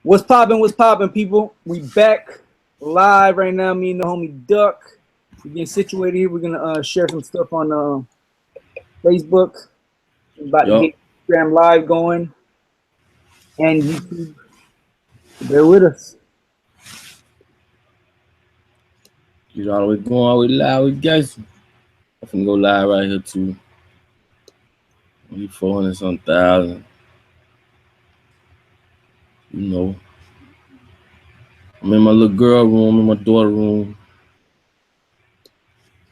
What's poppin', people? We back live right now. Me and the homie Duck. We getting situated here. We're gonna share some stuff on Facebook. We're about to get Instagram live going and YouTube. Bear with us. You all the way going all the way live with guys. I'm finna go live right here too. 400 some thousand. You know. I'm in my little girl room, in my daughter room.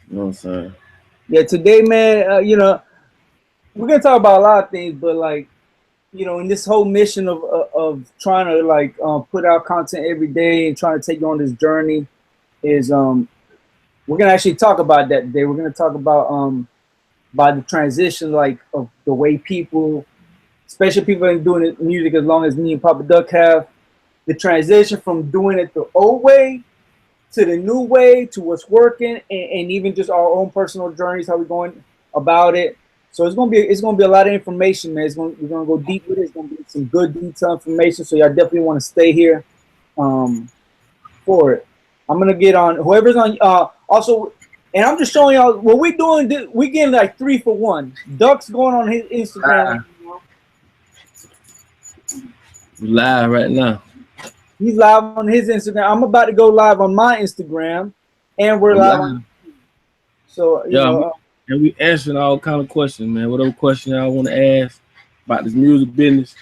You know what I'm saying? Yeah, today, man, we're gonna talk about a lot of things, but like, in this whole mission of trying to put out content every day and trying to take you on this journey is we're gonna actually talk about that today. We're gonna talk about the transition of the way people, especially people in doing music as long as me and Papaduck have, the transition from doing it the old way to the new way to what's working, and even just our own personal journeys, how we're going about it. So it's gonna be a lot of information, man. We're gonna go deep with it. It's gonna be some good detailed information. So y'all definitely want to stay here for it. I'm gonna get on whoever's on also, and I'm just showing y'all what we're doing. We getting like 3 for 1. Duck's going on his Instagram. Live right now. He's live on his Instagram. I'm about to go live on my Instagram, and we're live on. So and we answering all kind of questions, man. Whatever question y'all want to ask about this music business.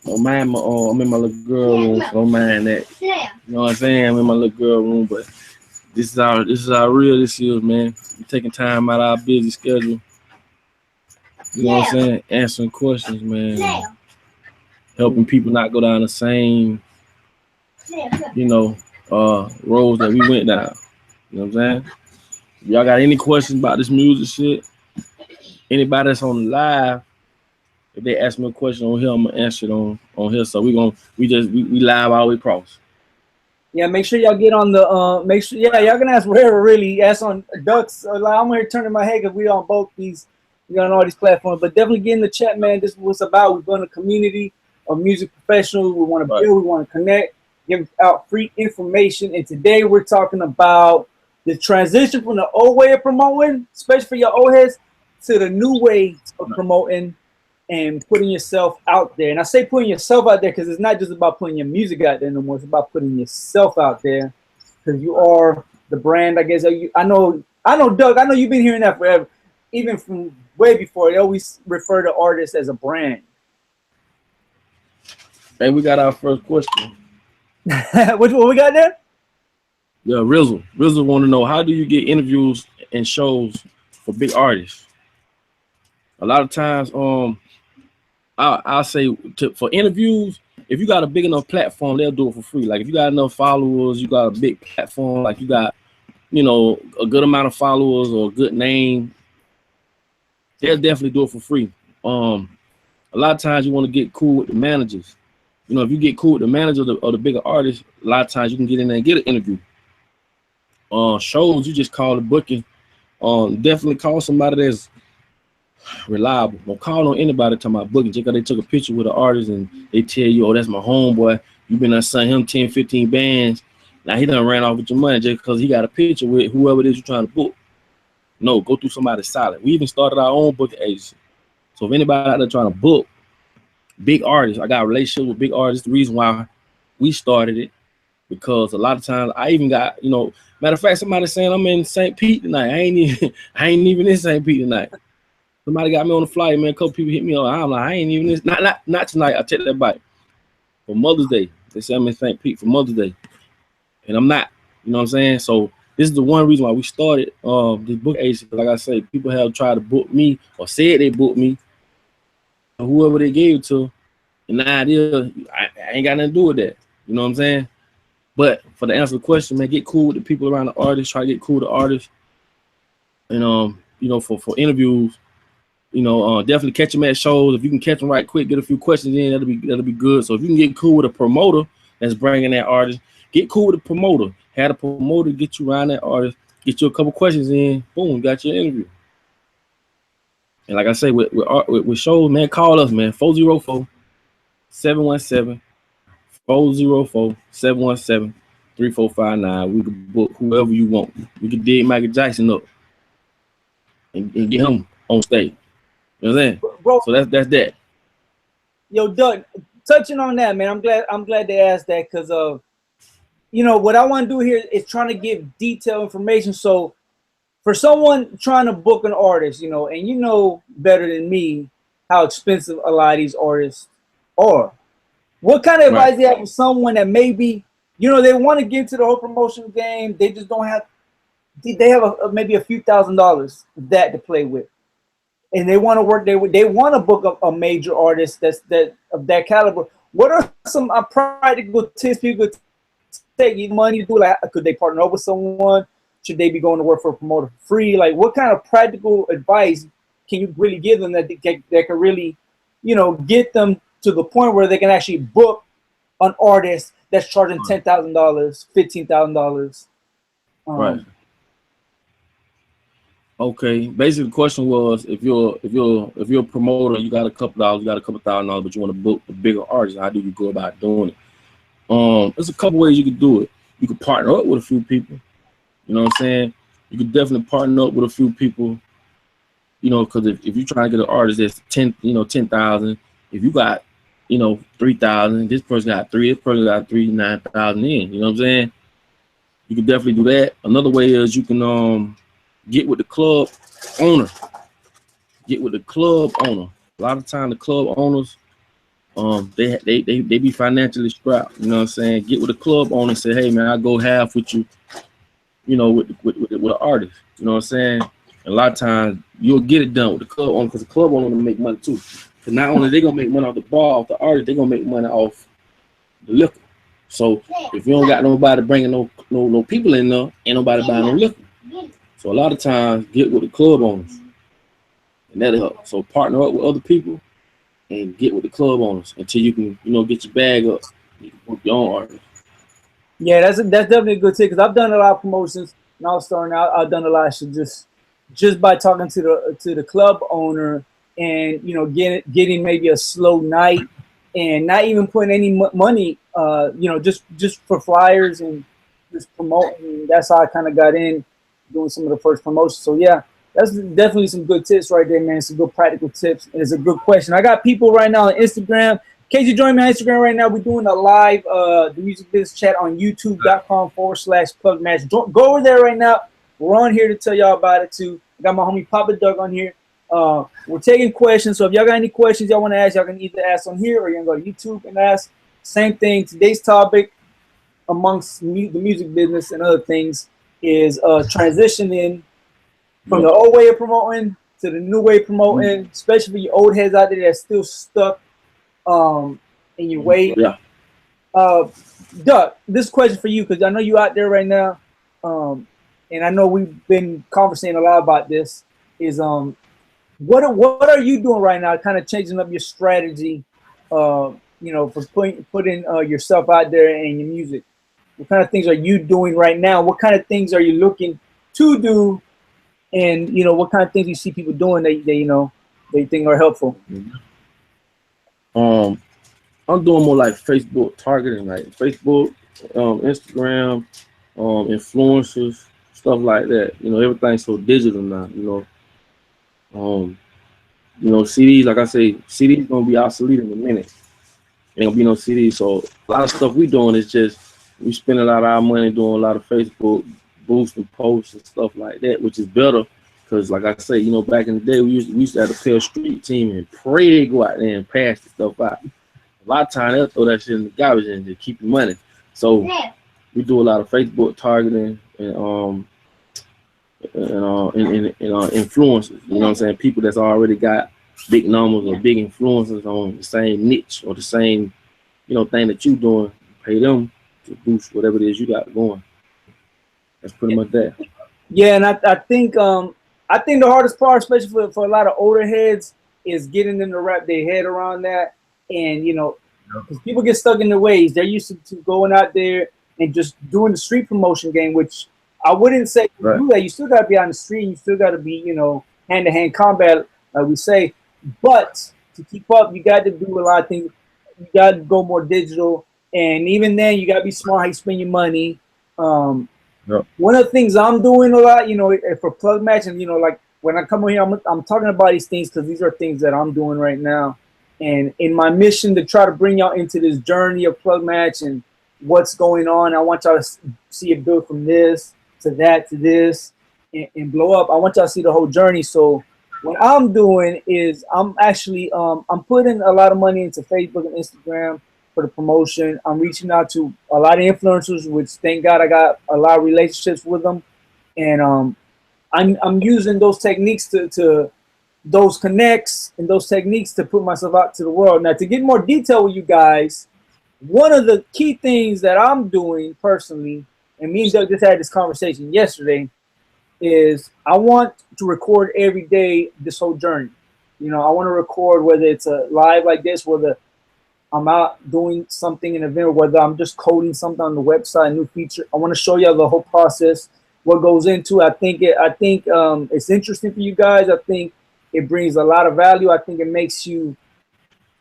Don't mind I'm in my little girl room, so don't mind that. You know what I'm saying? I'm in my little girl room, but this is how real this is, man. We're taking time out of our busy schedule. You know what I'm saying? Answering questions, man. Helping people not go down the same, roads that we went down. You know what I'm saying? Y'all got any questions about this music shit? Anybody that's on the live, if they ask me a question on here, I'm gonna answer it on here. So we live all the way across. Yeah, make sure y'all get on the y'all can ask wherever really. Ask on Ducks. I'm gonna turn my head because we on both these, on all these platforms. But definitely get in the chat, man. This is what it's about. We're going to community of music professionals. We want to build, we want to connect, give out free information. And today we're talking about the transition from the old way of promoting, especially for your old heads, to the new way of promoting and putting yourself out there. And I say putting yourself out there because it's not just about putting your music out there no more. It's about putting yourself out there because you are the brand, I guess. I know, Doug, I know you've been hearing that forever. Even from way before, they always refer to artists as a brand. Hey, we got our first question. Which one we got there? Yeah, Rizzle. Rizzle want to know, how do you get interviews and shows for big artists? A lot of times, I'll say for interviews, if you got a big enough platform, they'll do it for free. Like if you got enough followers, you got a big platform, like you got, a good amount of followers or a good name, they'll definitely do it for free. A lot of times you want to get cool with the managers. If you get cool with the manager of the bigger artists, a lot of times you can get in there and get an interview. Shows, you just call the booking. Definitely call somebody that's reliable. Don't call on anybody talking about booking. Just because they took a picture with an artist and they tell you, oh, that's my homeboy. You've been sending him 10, 15 bands. Now he done ran off with your money just because he got a picture with whoever it is you're trying to book. No, go through somebody solid. We even started our own booking agency. So if anybody out there trying to book big artists, I got a relationship with big artists. The reason why we started it, because a lot of times I even got, matter of fact, somebody saying I'm in St. Pete tonight. I ain't even in St. Pete tonight. Somebody got me on the flight, man. A couple people hit me up. I'm like, I ain't even in. Not tonight. I take that back. For Mother's Day, they say I'm in St. Pete for Mother's Day, and I'm not. You know what I'm saying? So this is the one reason why we started this book agency. Like I say, people have tried to book me or said they booked me, whoever they gave it to, and now I ain't got nothing to do with that. You know what I'm saying? But for the answer to the question, man, get cool with the people around the artist. Try to get cool with the artist, and for interviews. Definitely catch them at shows. If you can catch them right quick, get a few questions in, that'll be good. So if you can get cool with a promoter that's bringing that artist, get cool with the promoter. Have a promoter get you around that artist, get you a couple questions in, boom, got your interview. And like I say, with shows, man, call us, man, 404-717-4644. 404-717-3459. We can book whoever you want. We can dig Michael Jackson up and get him on stage. You know what I'm saying? Bro, So that's that. yo, Doug, touching on that, man, I'm glad they asked that because you know, what I want to do here is trying to give detailed information. So for someone trying to book an artist, you know, and you know better than me how expensive a lot of these artists are. What kind of advice do you have for someone that maybe, you know, they want to get into the whole promotion game, they just don't have, they have maybe a few $1,000s that to play with, and they want to work, they want to book a major artist that of that caliber. What are some practical tips people could take money to do? Like, could they partner up with someone? Should they be going to work for a promoter for free? Like, what kind of practical advice can you really give them that can really, you know, get them to the point where they can actually book an artist that's charging $10,000, $15,000? Right. Okay. Basically, the question was, if you're a promoter, you got a couple dollars, you got a couple $1,000, but you want to book a bigger artist. How do you go about doing it? There's a couple ways you can do it. You can partner up with a few people. You know what I'm saying? You could definitely partner up with a few people. You know, because if you're trying to get an artist that's 10,000, if you got, you know, 3,000, this person got 3, this person got 3, 9,000 in. You know what I'm saying? You can definitely do that. Another way is you can get with the club owner. Get with the club owner. A lot of time the club owners, they be financially strapped. You know what I'm saying? Get with the club owner and say, hey man, I'll go half with you. You know, with an artist. You know what I'm saying? A lot of times you'll get it done with the club owner, because the club owner will make money too. Because not only they gonna make money off the bar, off the artist, they gonna make money off the liquor. So if you don't got nobody bringing no people in there, ain't nobody buying no liquor. So a lot of times get with the club owners, and that'll help. So partner up with other people and get with the club owners until you can, you know, get your bag up. You can book your own artist. Yeah, that's definitely a good tip, because I've done a lot of promotions and I was starting out. I've done a lot of shit just by talking to the club owner, and you know, getting maybe a slow night and not even putting any money, you know, just for flyers and just promoting. That's how I kind of got in doing some of the first promotions. So yeah, that's definitely some good tips right there, man. Some good practical tips, and it's a good question. I got people right now on Instagram. In case you join me on Instagram right now, we're doing a live the music biz chat on youtube.com/plugmatch. Go over there right now. We're on here to tell y'all about it too. I got my homie Papaduck on here. We're taking questions, so if y'all got any questions y'all want to ask, y'all can either ask on here or you can go to YouTube and ask. Same thing. Today's topic, amongst the music business and other things, is transitioning from the old way of promoting to the new way of promoting, especially for you old heads out there that's still stuck in your way. Yeah. Duck, this question for you, because I know you out there right now, and I know we've been conversating a lot about this. Is what are you doing right now, kind of changing up your strategy, you know, for putting yourself out there and your music? What kind of things are you doing right now? What kind of things are you looking to do? And you know, what kind of things you see people doing that you know they think are helpful? I'm doing more like Facebook targeting, like Facebook, Instagram, influencers, stuff like that. You know, everything's so digital now. You know, CDs, like I say, CDs gonna be obsolete in a minute. Ain't gonna be no CDs. So a lot of stuff we doing is just we spend a lot of our money doing a lot of Facebook boosts and posts and stuff like that, which is better. Because like I say, you know, back in the day, we used to have to pay a street team and pray they go out there and pass the stuff out. A lot of times they'll throw that shit in the garbage and just keep your money. So we do a lot of Facebook targeting and influencers. You know what I'm saying? People that's already got big numbers or big influencers on the same niche or the same, you know, thing that you doing. Pay them to boost whatever it is you got going. That's pretty much that. Yeah, and I think the hardest part, especially for a lot of older heads, is getting them to wrap their head around that. And you know, because people get stuck in their ways. They're used to going out there and just doing the street promotion game, which I wouldn't say you do that. You still got to be on the street. You still got to be, you know, hand-to-hand combat, like we say. But to keep up, you got to do a lot of things. You got to go more digital. And even then, you gotta be smart how you spend your money. Yep. One of the things I'm doing a lot, for plug match, and like when I come over here, I'm talking about these things because these are things that I'm doing right now. And in my mission to try to bring y'all into this journey of plug match and what's going on, I want y'all to see it build from this to that to this and blow up. I want y'all to see the whole journey. So what I'm doing is I'm actually I'm putting a lot of money into Facebook and Instagram for the promotion. I'm reaching out to a lot of influencers, which thank God I got a lot of relationships with them, and I'm using those techniques to those connects and those techniques to put myself out to the world. Now, to get more detail with you guys, one of the key things that I'm doing personally, and me and Doug just had this conversation yesterday, is I want to record every day this whole journey. I want to record whether it's a live like this, whether I'm out doing something in an event, or whether I'm just coding something on the website, a new feature. I want to show you the whole process, what goes into it. I think it's interesting for you guys. I think it brings a lot of value. I think it makes you,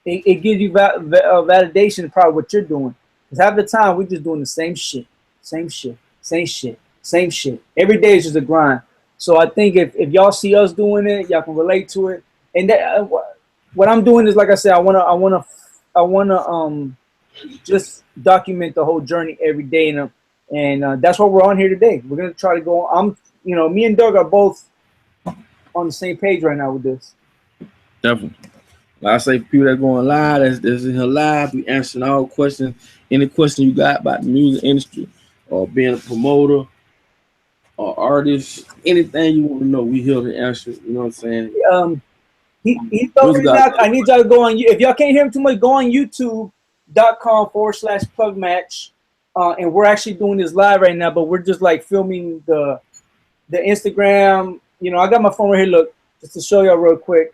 it gives you validation of probably what you're doing. Because half the time we're just doing the same shit. Every day is just a grind. So I think if y'all see us doing it, y'all can relate to it. And that, what I'm doing is, like I said, I wanna just document the whole journey every day, and that's what we're on here today. We're gonna try to go. Me and Doug are both on the same page right now with this. Definitely. Like I say, for people that going live, that's in here live, we answering all questions. Any question you got about the music industry or being a promoter or artist, anything you want to know, we here to answer. You know what I'm saying? He's over now. I need y'all to go on. If y'all can't hear him too much, go on YouTube.com/plugmatch. And we're actually doing this live right now, but we're just like filming the Instagram. I got my phone right here. Look, just to show y'all real quick.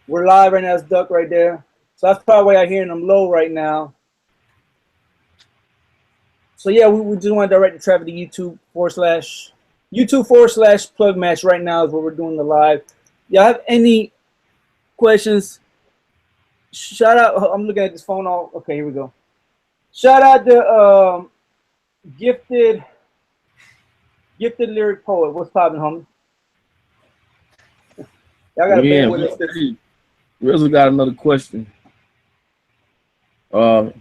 We're live right now. It's Duck right there. So that's probably why I'm hearing them low right now. So yeah, we just want to direct the traffic to YouTube.com/plugmatch right now is where we're doing the live. Y'all have any questions? Shout out. I'm looking at this phone. Okay, here we go. Shout out to gifted lyric poet. What's poppin', homie? Y'all got a with us. Rizzo got another question. You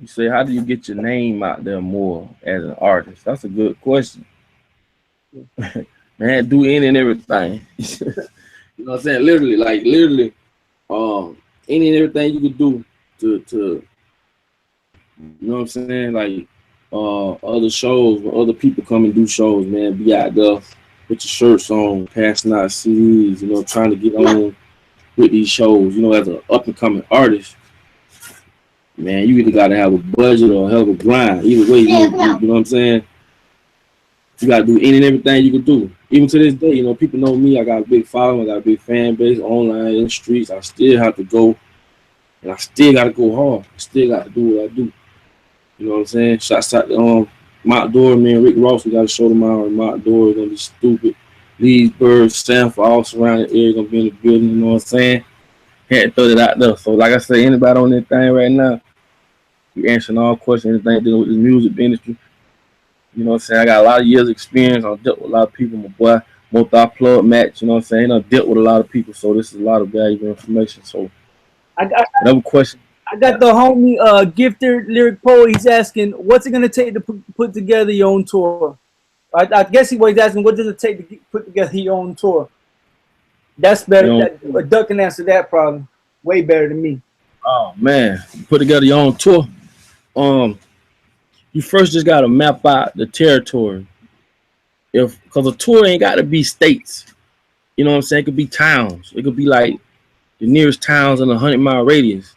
say, how do you get your name out there more as an artist? That's a good question. Man, do any and everything. You know what I'm saying? Literally, any and everything you could do to you know what I'm saying? Like other shows, when other people come and do shows, man, be out there with your shirts on, passing out CDs, trying to get on with these shows, as an up and coming artist. Man, you either gotta have a budget or a hell of a grind. Either way, you know what I'm saying? You gotta do any and everything you can do. Even to this day, people know me. I got a big following, I got a big fan base online, in the streets. I still have to go, and I still gotta go hard. I still got to do what I do. You know what I'm saying? Shots out to Mount Dora, man, Rick Ross. We got a show tomorrow. Mount Dora gonna be stupid. Leesburg, Sanford, all surrounding area gonna be in the building. You know what I'm saying? Had to throw that out there. So, like I say, anybody on that thing right now, we answering all questions, anything dealing with the music industry. You know what I'm saying? I got a lot of years of experience. I've dealt with a lot of people. My boy, multi-plug match, you know what I'm saying? I've dealt with a lot of people, so this is a lot of valuable information. So, another question. I got the homie gifted lyric poet. He's asking, what's it going to take to put together your own tour? I guess he's asking, what does it take to put together your own tour? That's better. Duck can answer that problem way better than me. Oh, man. Put together your own tour. You first just got to map out the territory. Because a tour ain't got to be states. You know what I'm saying? It could be towns. It could be like the nearest towns in a 100-mile radius.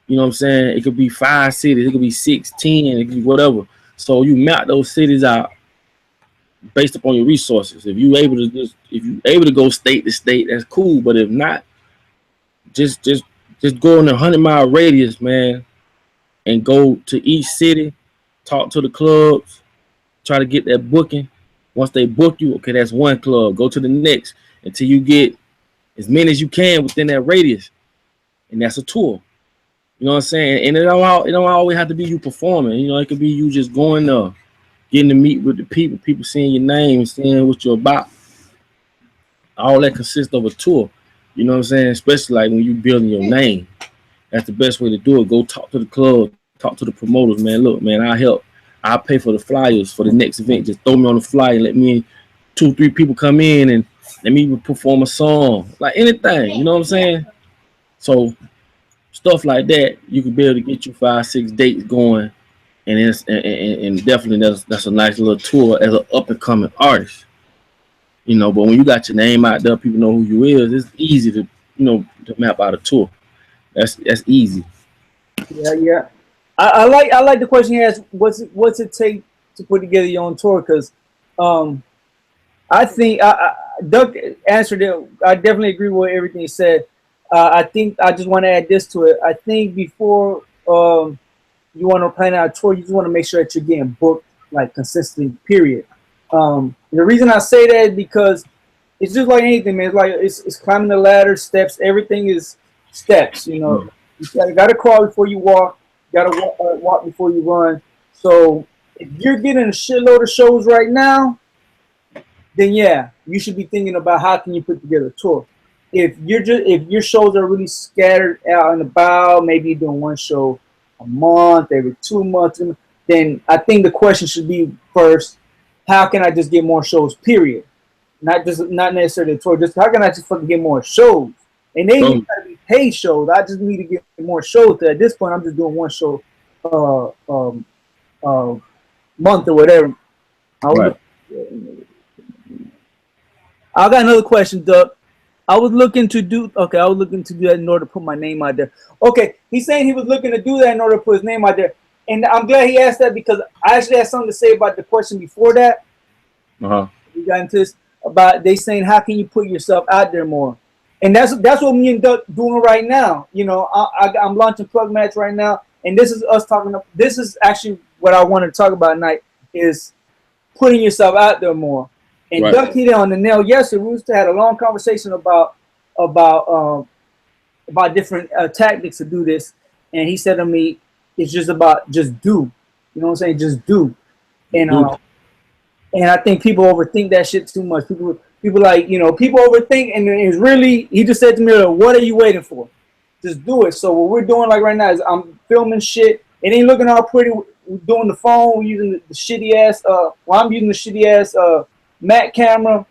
You know what I'm saying? It could be 5 cities. It could be 6, 10. It could be whatever. So you map those cities out based upon your resources. If you able to go state to state, that's cool. But if not, just go in a 100-mile radius, man, and go to each city, talk to the clubs, try to get that booking. Once they book you, okay, that's one club. Go to the next until you get as many as you can within that radius, and that's a tour. You know what I'm saying? And it don't always have to be you performing. You know, it could be you just going there, getting to meet with the people seeing your name, seeing what you're about. All that consists of a tour. You know what I'm saying? Especially like when you building your name. That's the best way to do it. Go talk to the club, talk to the promoters, man. Look, man, I help. I pay for the flyers for the next event. Just throw me on the flyer and let me 2, 3 people come in and let me perform a song. Like anything, you know what I'm saying? So stuff like that, you can be able to get you 5, 6 dates going, and definitely that's a nice little tour as an up and coming artist. You know, but when you got your name out there, people know who you is. It's easy to to map out a tour. That's easy. Yeah, yeah. I like the question he asked. What's it take to put together your own tour? Because um, I think Doug answered it. I definitely agree with everything he said. I think I just want to add this to it. I think before you want to plan out a tour, you just want to make sure that you're getting booked like consistently. Period. The reason I say that is because it's just like anything, man. It's like it's climbing the ladder, steps. Everything is steps. You know, you got to crawl before you walk. You got to walk before you run. So if you're getting a shitload of shows right now, then yeah, you should be thinking about how can you put together a tour. If your shows are really scattered out and about, maybe you're doing one show a month, every 2 months, then I think the question should be first, how can I just get more shows? Period. Not necessarily a tour. Just how can I just fucking get more shows? And they need to be paid shows. I just need to get more shows. At this point, I'm just doing one show month or whatever. Right. I got another question, Doug. I was looking to do that in order to put my name out there. Okay, he's saying he was looking to do that in order to put his name out there. And I'm glad he asked that because I actually had something to say about the question before that. We got into this about they saying how can you put yourself out there more, and that's what me and Doug doing right now. You know, I'm launching Plug Match right now, and this is us talking. This is actually what I wanted to talk about tonight is putting yourself out there more. And right. Doug hit it on the nail yesterday. We had a long conversation about different tactics to do this, and he said to me, "It's just about just do." You know what I'm saying? Just do. And I think people overthink that shit too much. People like people overthink, and it's really. He just said to me, "What are you waiting for? Just do it." So what we're doing like right now is I'm filming shit. It ain't looking all pretty. We're doing the phone. We're using the shitty ass. I'm using the shitty ass Mac camera.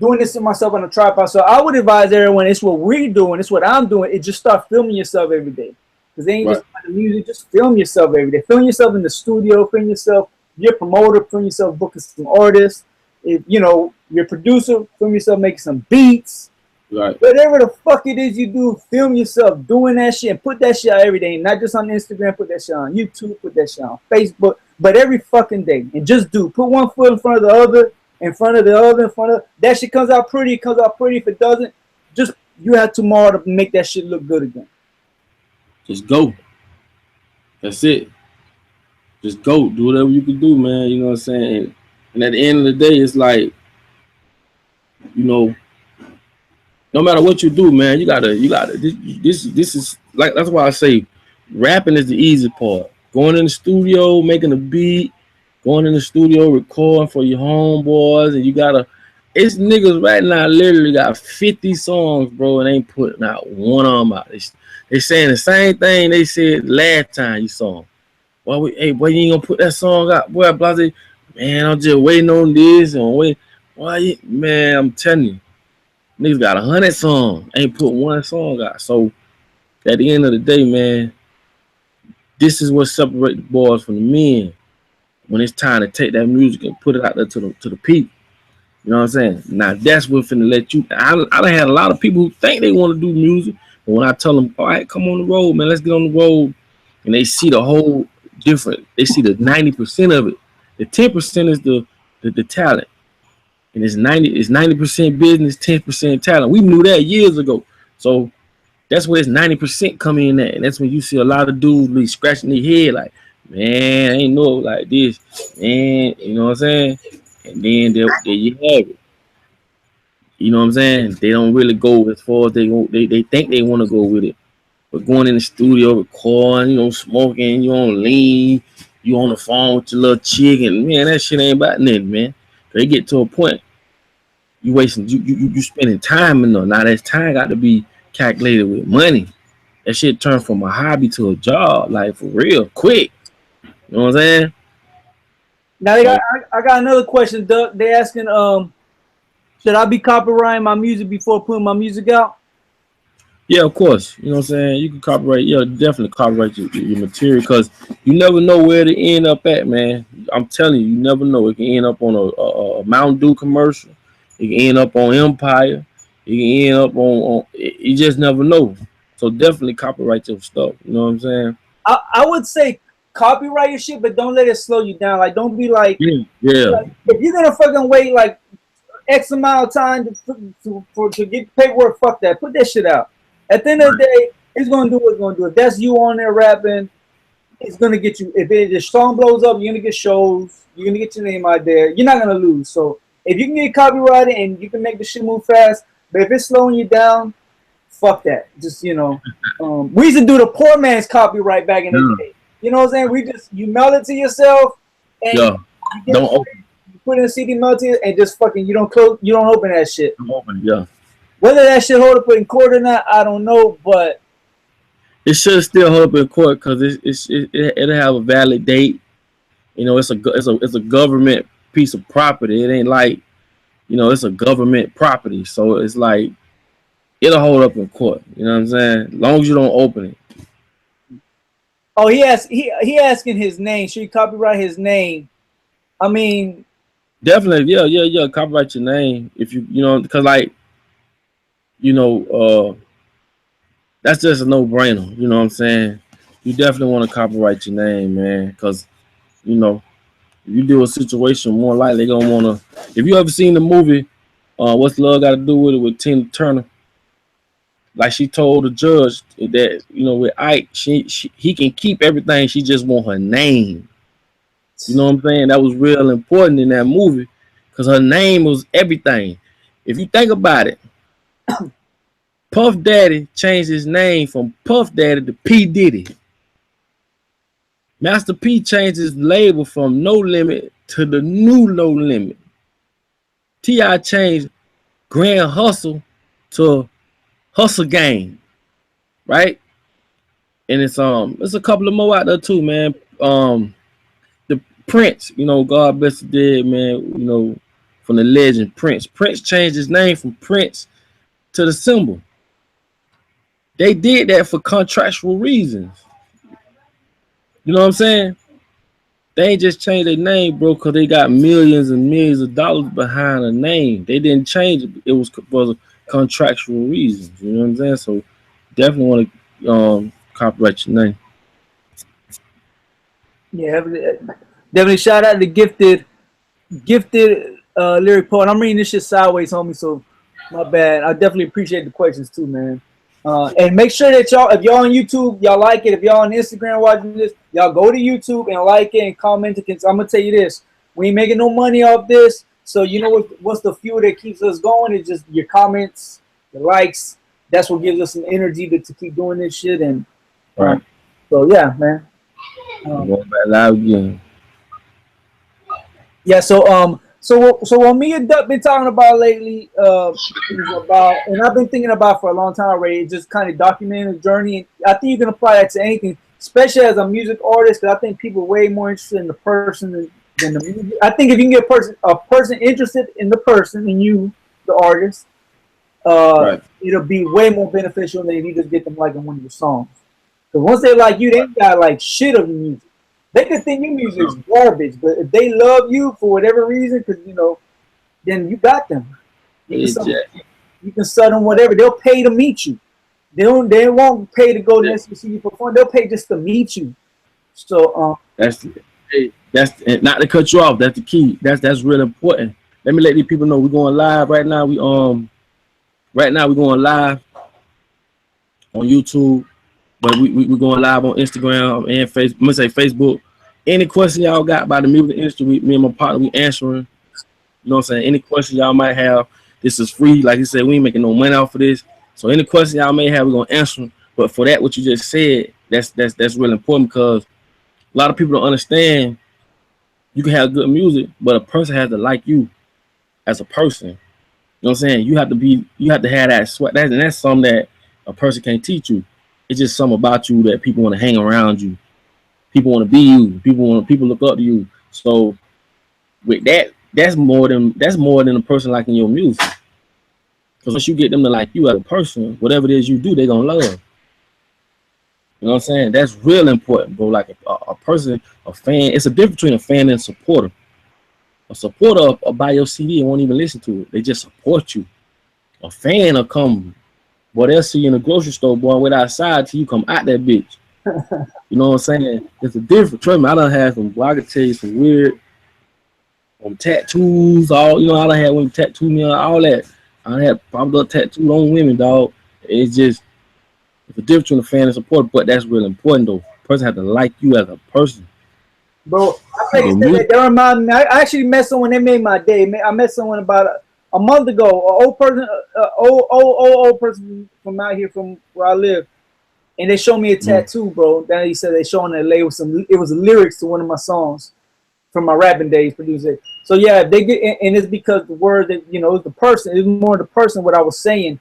Doing this to myself on a tripod. So I would advise everyone. It's what we're doing. It's what I'm doing. It's just start filming yourself every day. Because they ain't just like the music. Just film yourself every day. Film yourself in the studio. Film yourself. You're a promoter. Film yourself booking some artists. If you're a producer, film yourself making some beats. Right. Whatever the fuck it is you do, film yourself doing that shit and put that shit out every day. Not just on Instagram, put that shit on YouTube, put that shit on Facebook, but every fucking day. And just do. Put one foot in front of the other, in front of the other, in front of that shit comes out pretty, it comes out pretty. If it doesn't, just you have tomorrow to make that shit look good again. Just go. That's it. Just go. Do whatever you can do, man. You know what I'm saying? And at the end of the day, it's like, no matter what you do, man, you gotta. This is like that's why I say, rapping is the easy part. Going in the studio, making a beat, going in the studio, recording for your homeboys, and you gotta. It's niggas right now literally got 50 songs, bro, and ain't putting out one of them out. They saying the same thing they said last time you saw them. Boy, you ain't gonna put that song out, boy? Blase, man, I'm just waiting on this and wait. Why, man? I'm telling you. Niggas got 100 songs, ain't put one song out. So at the end of the day, man, this is what separates the boys from the men. When it's time to take that music and put it out there to the people. You know what I'm saying? Now that's what finna let you. I done had a lot of people who think they want to do music, but when I tell them, all right, come on the road, man, let's get on the road, and they see the whole different. They see the 90% of it. The 10% is the talent. And it's 90% business, 10% talent. We knew that years ago. So that's where it's 90% come in at. And that's when you see a lot of dudes be scratching their head like, man, I ain't know it like this. Man, you know what I'm saying? And then there you have it. You know what I'm saying? They don't really go as far as they think they want to go with it. But going in the studio, recording, you know, smoking, you on lean, you on the phone with your little chick, and man, that shit ain't about nothing, man. They get to a point, you wasting, you spending time in there. Now that time got to be calculated with money. That shit turned from a hobby to a job, like for real, quick. You know what I'm saying? Now I got another question, Doug. They asking, should I be copyrighting my music before putting my music out? Yeah, of course. You know what I'm saying? You can copyright, yeah, definitely copyright your material, because you never know where to end up at, man. I'm telling you, you never know. It can end up on a Mountain Dew commercial. It can end up on Empire. It can end up on you just never know. So definitely copyright your stuff. You know what I'm saying? I would say copyright your shit, but don't let it slow you down. Like, don't be like, yeah. Like, if you're gonna fucking wait like X amount of time to get paperwork, fuck that. Put that shit out. At the end of the day, it's gonna do what it's gonna do. If that's you on there rapping, it's gonna get you. If the song blows up, you're gonna get shows. You're gonna get your name out there. You're not gonna lose. So if you can get copyrighted and you can make the shit move fast, but if it's slowing you down, fuck that. Just, you know, we used to do the poor man's copyright back in the day. You know what I'm saying? You mail it to yourself, and you don't open. You put in a CD mail to it, and just fucking you don't open that shit. Don't open it, yeah. Whether that shit hold up in court or not, I don't know, but it should still hold up in court because it'll have a valid date. You know, it's a government piece of property. It ain't like, you know, it's a government property, so it's like it'll hold up in court. You know what I'm saying? As long as you don't open it. Oh, he asking his name. Should you copyright his name? I mean, definitely, yeah. Copyright your name if you know, because like, you know, that's just a no-brainer. You know what I'm saying? You definitely want to copyright your name, man, because, you know, if you do a situation, more likely they're gonna wanna. If you ever seen the movie, What's Love Got to Do with It with Tina Turner? Like, she told the judge that, you know, with Ike, he can keep everything. She just want her name. You know what I'm saying? That was real important in that movie because her name was everything. If you think about it, Puff Daddy changed his name from Puff Daddy to P. Diddy. Master P changed his label from No Limit to the new No Limit. T.I. changed Grand Hustle to Hustle Gang, right? And it's a couple of more out there too, man. The Prince, you know, God bless the dead, man. You know, from the legend Prince. Prince changed his name from Prince to the symbol. They did that for contractual reasons. You know what I'm saying? They ain't just changed their name, bro, because they got millions and millions of dollars behind a name. They didn't change it. It was for contractual reasons. You know what I'm saying? So definitely want to copyright your name. Yeah, definitely shout out to gifted lyric poet. I'm reading this shit sideways, homie, so my bad. I definitely appreciate the questions too, man. And make sure that y'all, if y'all on YouTube, y'all like it. If y'all on Instagram watching this, y'all go to YouTube and like it and comment. I'm gonna tell you this: we ain't making no money off this. So you know what's the fuel that keeps us going? It's just your comments, your likes. That's what gives us some energy to keep doing this shit. And right. So yeah, man. Going back live again. Yeah. So what me and Duck been talking about lately, and I've been thinking about for a long time already, just kind of documenting the journey. And I think you can apply that to anything, especially as a music artist, because I think people are way more interested in the person than the music. I think if you can get a person interested in the person, in you, the artist, right, it'll be way more beneficial than if you just get them liking one of your songs. Because once they like you, they ain't got like shit of your music. They could think your music is garbage, but if they love you for whatever reason, because you know, then you got them. You can sell them whatever. They'll pay to meet you. They won't pay to go there to see you perform. They'll pay just to meet you. So that's not to cut you off. That's the key. That's real important. Let me let these people know we're going live right now. We're going live on YouTube. But we're going live on Instagram and Facebook. I'm gonna say Facebook. Any question y'all got about the music industry, me and my partner, we answering. You know what I'm saying? Any question y'all might have, this is free. Like you said, we ain't making no money off of this. So any question y'all may have, we're gonna answer them But for that, what you just said, that's really important because a lot of people don't understand. You can have good music, but a person has to like you as a person. You know what I'm saying? You have to have that sweat. And that's something that a person can't teach you. It's just something about you that people want to hang around you. People want to be you. People look up to you. So with that, that's more than a person liking your music. Because once you get them to like you as a person, whatever it is you do, they're gonna love. You know what I'm saying? That's real important, bro. Like a person, a fan. It's a difference between a fan and a supporter. A supporter will buy your CD and won't even listen to it. They just support you. A fan will come, boy, they'll see you in the grocery store, boy, wait outside till you come out that bitch. You know what I'm saying? It's a different. Trust me, I done had some, boy, I could tell you some weird tattoos, all, you know, I done had women tattoo me, all that. I had probably tattooed on women, dog. It's just, it's a difference between a fan and support, but that's really important, though. A person have to like you as a person. Bro, I think that remind me. I actually met someone that made my day. I met someone about a month ago. An old person, old person from out here, from where I live, and they showed me a tattoo, bro. Then he said they showing that it was lyrics to one of my songs from my rapping days. Produced it. So yeah, they get, and it's because the word that it's the person. It's more the person what I was saying.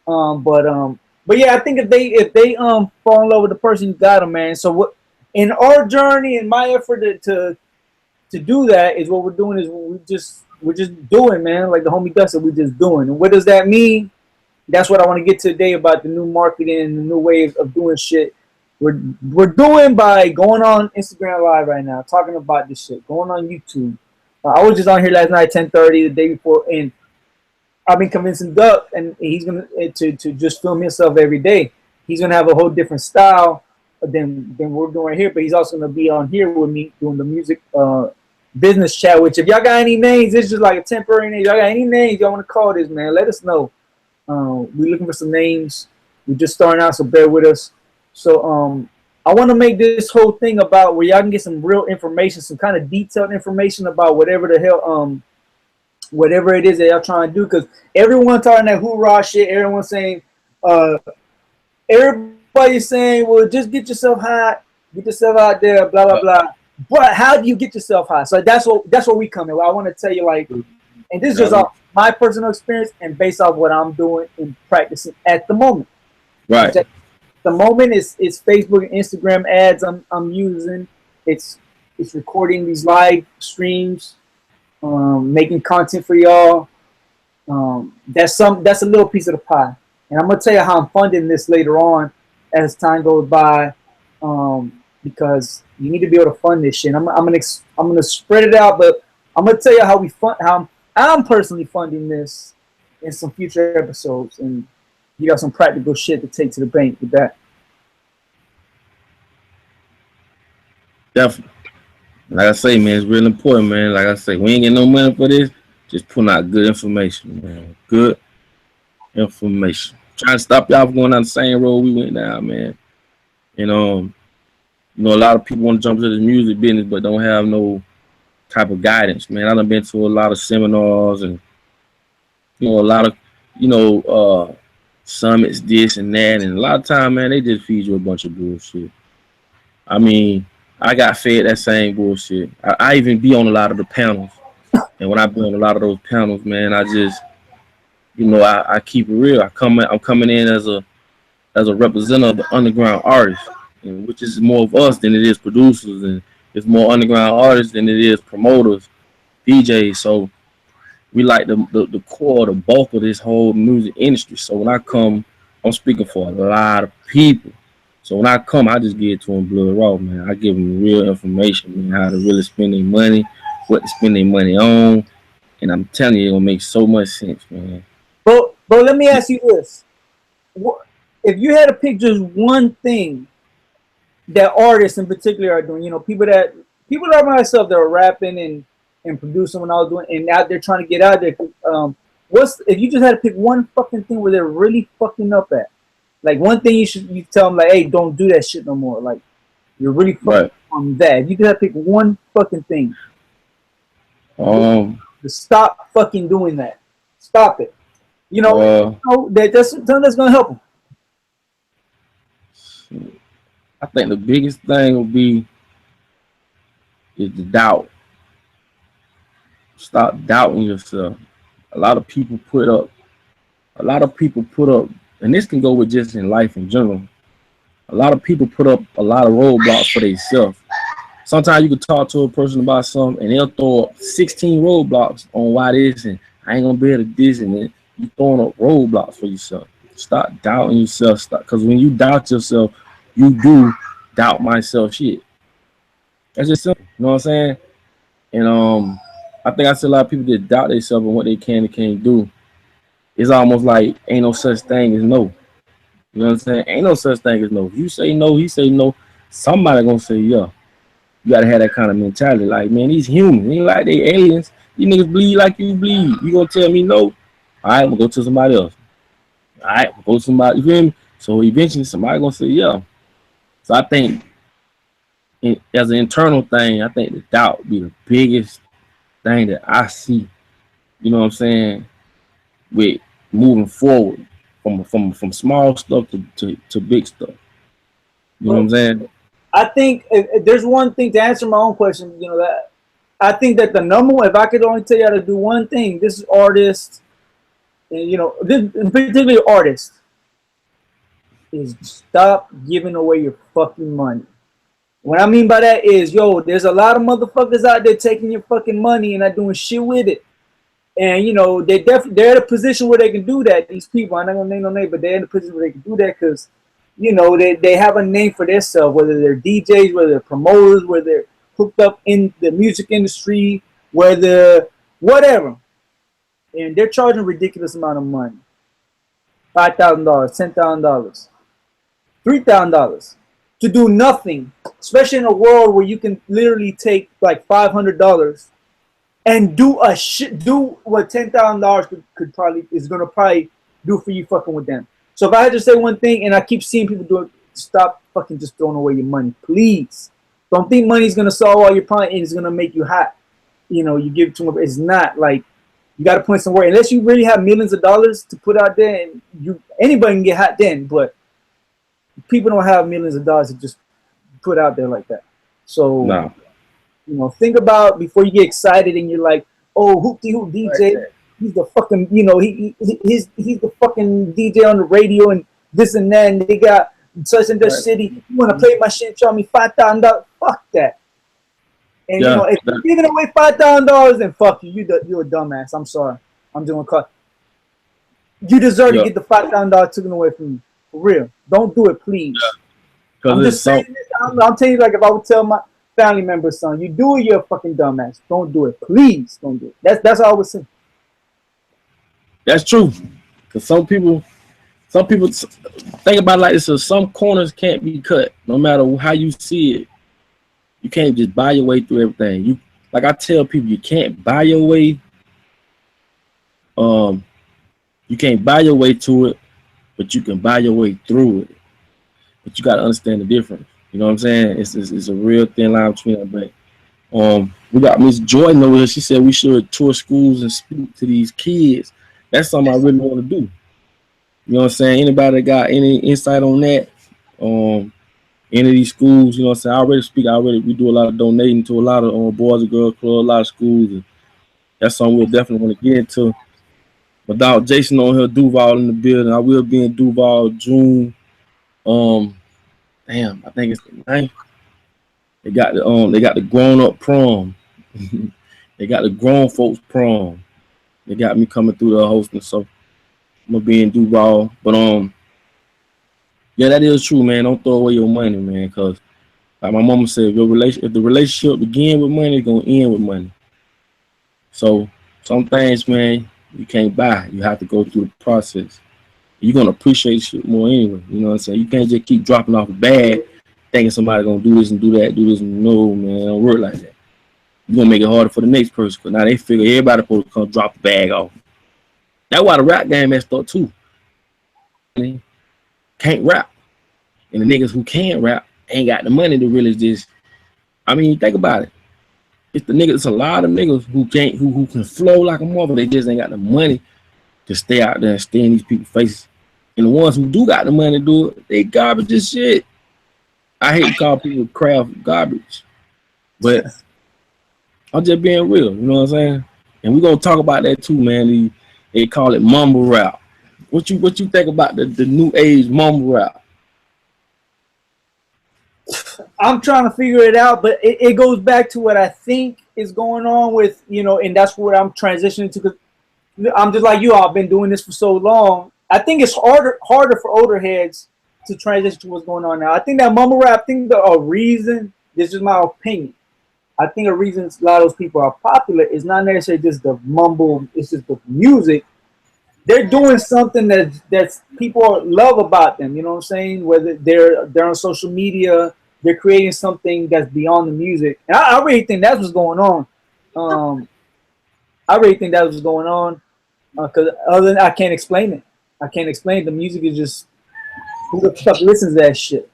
But yeah, I think if they fall in love with the person, you got them, man. So what? In our journey and my effort to do that is what we're doing is we're just doing, man. Like the homie Gus said, we're just doing. And what does that mean? That's what I want to get to today about the new marketing and the new ways of doing shit. We're doing by going on Instagram Live right now, talking about this shit, going on YouTube. I was just on here last night, 10:30, the day before, and I've been convincing Duck, and he's gonna to just film himself every day. He's gonna have a whole different style than we're doing right here, but he's also gonna be on here with me doing the music business chat. Which, if y'all got any names, it's just like a temporary name. Y'all got any names y'all want to call this, man? Let us know. We're looking for some names. We're just starting out, so bear with us. So I want to make this whole thing about where y'all can get some real information, some kind of detailed information about whatever the hell whatever it is that y'all trying to do, because everyone talking that hoorah shit. Everyone's saying everybody's saying, well, just get yourself hot, get yourself out there, blah blah blah. But how do you get yourself hot? So that's where we come in. I want to tell you, like, and this is just off my personal experience and based off what I'm doing and practicing at the moment. Right. The moment is Facebook and Instagram ads I'm using. It's recording these live streams, making content for y'all. That's a little piece of the pie. And I'm gonna tell you how I'm funding this later on as time goes by, because you need to be able to fund this shit. I'm gonna spread it out, but I'm gonna tell you how I'm personally funding this in some future episodes, and you got some practical shit to take to the bank with that. Definitely. Like I say, man, it's real important, man. Like I say, we ain't getting no money for this. Just putting out good information, man. Good information. Trying to stop y'all from going down the same road we went down, man. A lot of people want to jump into the music business, but don't have no type of guidance, man. I done been to a lot of seminars and, a lot of, summits, this and that. And a lot of time, man, they just feed you a bunch of bullshit. I mean, I got fed that same bullshit. I even be on a lot of the panels. And when I be on a lot of those panels, man, I just, I keep it real. I'm coming in as a representative of the underground artists, which is more of us than it is producers, and it's more underground artists than it is promoters, DJs. So we like the core, the bulk of this whole music industry. So when I come, I'm speaking for a lot of people. So when I come, I just give it to them blood raw, man. I give them real information, man, how to really spend their money, what to spend their money on. And I'm telling you, it'll make so much sense, man. Bro, let me ask you this. If you had to pick just one thing that artists in particular are doing, people like myself that are rapping and producing when I was doing, and out there trying to get out there, if you just had to pick one fucking thing where they're really fucking up at? Like one thing you tell them, like, hey, don't do that shit no more. Like, you're really fucking on that. If you could have to pick one fucking thing, to stop fucking doing that. Stop it. That's something that's gonna help them. I think the biggest thing will be is the doubt. Stop doubting yourself. A lot of people put up, and this can go with just in life in general. A lot of people put up a lot of roadblocks for themselves. Sometimes you can talk to a person about something and they'll throw up 16 roadblocks on why this and I ain't gonna be able to this, and then you throwing up roadblocks for yourself. Stop doubting yourself. Stop, because when you doubt yourself, you do doubt myself shit. That's just simple. You know what I'm saying? And I think I see a lot of people that doubt themselves and what they can and can't do. It's almost like ain't no such thing as no. You know what I'm saying? Ain't no such thing as no. If you say no, he say no. Somebody gonna say yeah. You gotta have that kind of mentality. Like, man, these humans ain't like they aliens. These niggas bleed like you bleed. You gonna tell me no? All right, we'll go to somebody else. All right, we'll go to somebody. You feel me? So eventually somebody gonna say yeah. So I think as an internal thing, I think the doubt be the biggest thing that I see. You know what I'm saying? With moving forward from small stuff to big stuff. You know what I'm saying? I think if there's one thing to answer my own question, you know, that I think that the number one, if I could only tell you how to do one thing, this is artists, and you know, this particularly artists, is stop giving away your fucking money. What I mean by that is, yo, there's a lot of motherfuckers out there taking your fucking money and not doing shit with it. And you know, they're in a position where they can do that. These people, I'm not gonna name no name, but they're in a position where they can do that because, you know, they have a name for themselves, whether they're DJs, whether they're promoters, whether they're hooked up in the music industry, whether whatever. And they're charging a ridiculous amount of money. $5,000, $10,000, $3,000 to do nothing, especially in a world where you can literally take like $500 and do what $10,000 could probably is gonna probably do for you fucking with them. So if I had to say one thing, and I keep seeing people do it, stop fucking just throwing away your money, please. Don't think money's gonna solve all your problems and it's gonna make you hot. You know, you give it to them. It's not. Like, you got to put some work. Unless you really have millions of dollars to put out there, and anybody can get hot then. But people don't have millions of dollars to just put out there like that. So, No. you know, think about before you get excited and you're like, oh, hoopty hoop DJ. Right, he's the fucking, you know, he's the fucking DJ on the radio and this and that, and they got such and such city. You want to play my shit, charge me $5,000? Fuck that. And you know, if you're giving away $5,000, then fuck you. You're a dumbass. I'm sorry. I'm doing cut. You deserve to get the $5,000 taken away from you. For real. Don't do it, please. Yeah. I'm just saying this. I'm telling you, like, if I would tell my family members, son, you do it, you're a fucking dumbass. Don't do it. Please don't do it. That's all I would say. That's true. Because some people think about it like this. So some corners can't be cut, no matter how you see it. You can't just buy your way through everything. Like I tell people, you can't buy your way. You can't buy your way to it, but you can buy your way through it. But you got to understand the difference. You know what I'm saying? It's a real thin line between them. But we got Miss Jordan over here. She said we should tour schools and speak to these kids. That's something I really want to do. You know what I'm saying? Anybody got any insight on that? Any of these schools, you know what I'm saying? We do a lot of donating to a lot of Boys and Girls Club, a lot of schools. And that's something we'll definitely want to get into. Without Jason on here, Duval in the building. I will be in Duval June. I think it's the 9th. They got the grown up prom. They got the grown folks prom. They got me coming through the hosting, so I'm gonna be in Duval. But yeah, that is true, man. Don't throw away your money, man, because like my mama said, if the relationship begin with money, it's gonna end with money. So some things, man, you can't buy. You have to go through the process. You're gonna appreciate shit more anyway. You know what I'm saying? You can't just keep dropping off a bag thinking somebody's gonna do this and do that, do this. No, man, it don't work like that. You're gonna make it harder for the next person, because now they figure everybody's supposed to come drop the bag off. That's why the rap game messed up too. Can't rap. And the niggas who can rap ain't got the money to really just, I mean, think about it. It's a lot of niggas who can flow like a mother. They just ain't got the money to stay out there and stay in these people's faces. And the ones who do got the money to do it, they garbage as shit. I hate to call people craft garbage, but I'm just being real. You know what I'm saying? And we're gonna talk about that too, man. They call it mumble rap. What you think about the new age mumble rap? I'm trying to figure it out, but it goes back to what I think is going on with, and that's what I'm transitioning to. Cause I'm just like you. I've been doing this for so long. I think it's harder for older heads to transition to what's going on now. I think that mumble rap. I think a reason. This is my opinion. I think a reason a lot of those people are popular is not necessarily just the mumble. It's just the music. They're doing something that people love about them. You know what I'm saying? Whether they're on social media, they're creating something that's beyond the music. And I really think that's what's going on. I really think that's what's going on. Because other than I can't explain it. I can't explain it. The music is just who the fuck listens to that shit.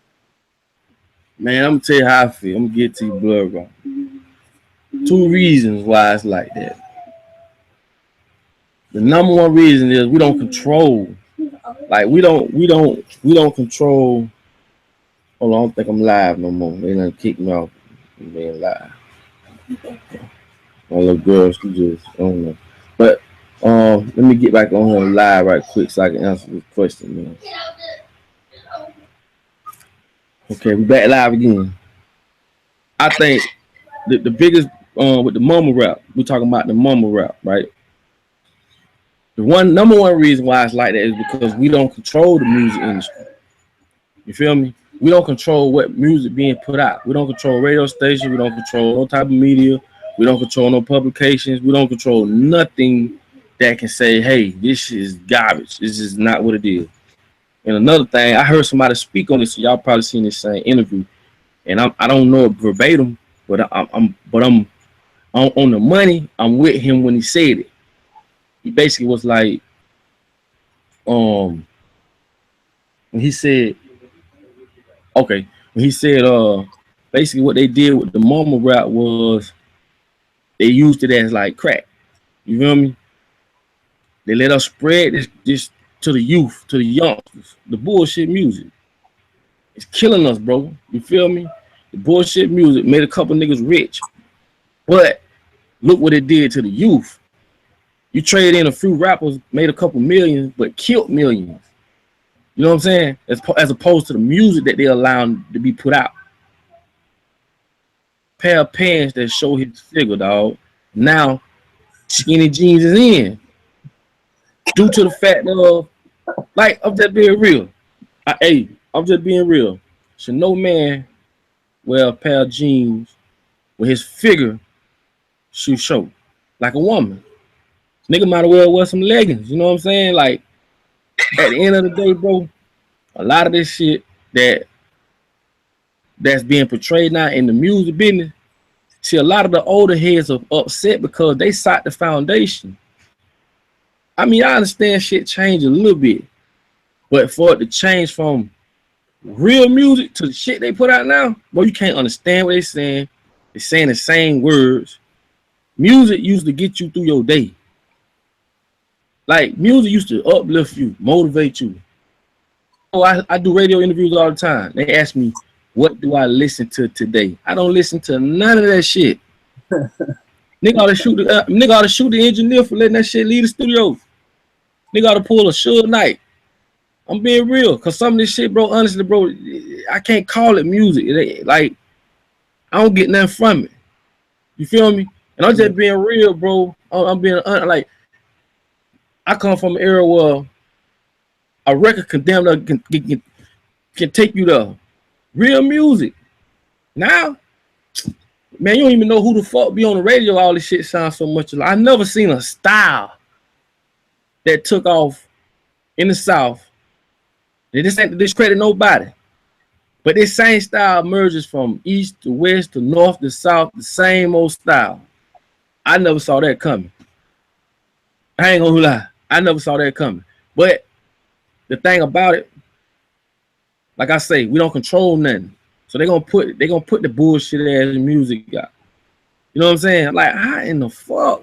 Man, I'm gonna tell you how I feel. I'm gonna get to you, blood, bro. Two reasons why it's like that. The number one reason is we don't control. Like we don't control. Hold on, I don't think I'm live no more. They done kick me off from being live. My little girl, she just I don't know. But let me get back on her live right quick so I can answer this question, man. Okay, we back live again. I think the biggest with the mumble rap, we're talking about the mumble rap, right? The number one reason why it's like that is because we don't control the music industry. You feel me? We don't control what music being put out. We don't control radio station. We don't control no type of media. We don't control no publications. We don't control nothing that can say, hey, this is garbage. This is not what it is. And another thing, I heard somebody speak on this, so y'all probably seen this same interview. And I don't know it verbatim, but I'm on the money. I'm with him when he said it. He basically was like, when he said, basically what they did with the mumble rap was they used it as like crack. You feel me? They let us spread this to the youth, to the youngsters. The bullshit music. It's killing us, bro. You feel me? The bullshit music made a couple niggas rich. But look what it did to the youth. You trade in a few rappers, made a couple millions, but killed millions. You know what I'm saying? As opposed to the music that they allowed to be put out. Pair of pants that show his figure, dog. Now, skinny jeans is in. Due to the fact of, like, I'm just being real. I'm just being real. Should no man wear a pair of jeans with his figure should show, like a woman. Nigga might as well wear some leggings. You know what I'm saying? Like, at the end of the day, bro, a lot of this shit that's being portrayed now in the music business, see, a lot of the older heads are upset because they sought the foundation. I mean, I understand shit change a little bit, but for it to change from real music to the shit they put out now, bro, you can't understand what they're saying. They're saying the same words. Music used to get you through your day. Like, music used to uplift you, motivate you. Oh, I do radio interviews all the time. They ask me, what do I listen to today? I don't listen to none of that shit. Nigga ought to shoot the engineer for letting that shit leave the studio. Nigga ought to pull a Suge Knight. I'm being real, cause some of this shit, bro, honestly, bro, I can't call it music. Like, I don't get nothing from it. You feel me? And I'm just being real, bro. I'm being like, I come from an era where a record can take you to real music. Now, man, you don't even know who the fuck be on the radio. All this shit sounds so much alike. I never seen a style that took off in the South. This ain't to discredit nobody, but this same style emerges from east to west to north to south, the same old style. I never saw that coming. I ain't gonna lie. I never saw that coming. But the thing about it, like I say, we don't control nothing. So they're gonna put the bullshit ass music out. You know what I'm saying? Like, how in the fuck?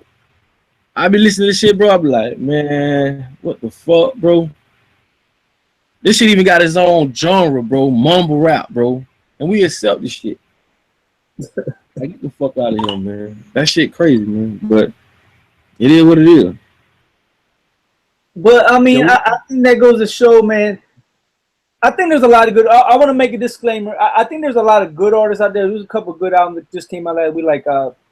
I be listening to this shit, bro. I be like, man, what the fuck, bro? This shit even got its own genre, bro. Mumble rap, bro. and we accept this shit. Like, get the fuck out of here, man. That shit crazy, man. But it is what it is. But I mean, I think that goes to show, man. I think there's a lot of good. I want to make a disclaimer. I think there's a lot of good artists out there. There's a couple of good albums that just came out last week, like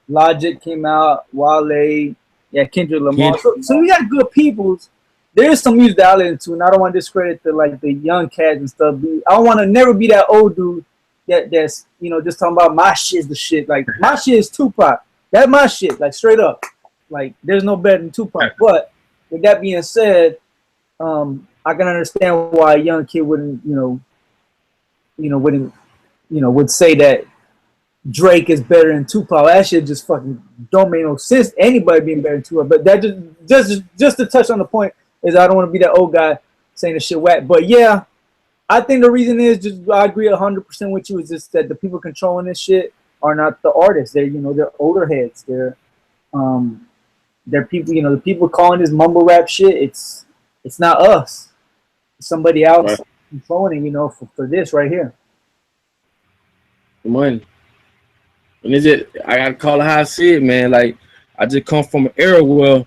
Logic came out, Wale, yeah, Kendrick Lamar. So we got good peoples. There is some music that I listen to, and I don't want to discredit the young cats and stuff. I don't want to never be that old dude that's just talking about my shit's the shit. Like my shit is Tupac. That's my shit. Like straight up. Like there's no better than Tupac. But with that being said, I can understand why a young kid would say that Drake is better than Tupac. That shit just fucking don't make no sense. Anybody being better than Tupac. But that just to touch on the point is I don't want to be that old guy saying the shit whack. But yeah, I think the reason is just I agree 100% with you is just that the people controlling this shit are not the artists. They're they're older heads. They're people the people calling this mumble rap shit. It's not us. It's somebody else controlling it. For this right here. Money. And I gotta call it how I see it, man. Like I just come from an era where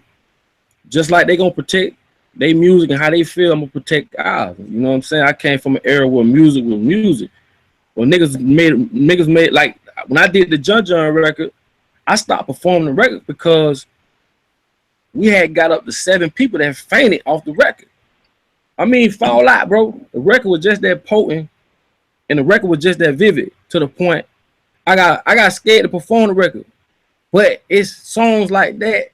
just like they gonna protect their music and how they feel, I'm gonna protect ours. You know what I'm saying? I came from an era where music was music. When niggas made like when I did the John record, I stopped performing the record because we had got up to 7 people that fainted off the record. I mean, fall out, bro. The record was just that potent, and the record was just that vivid to the point I got scared to perform the record. But it's songs like that's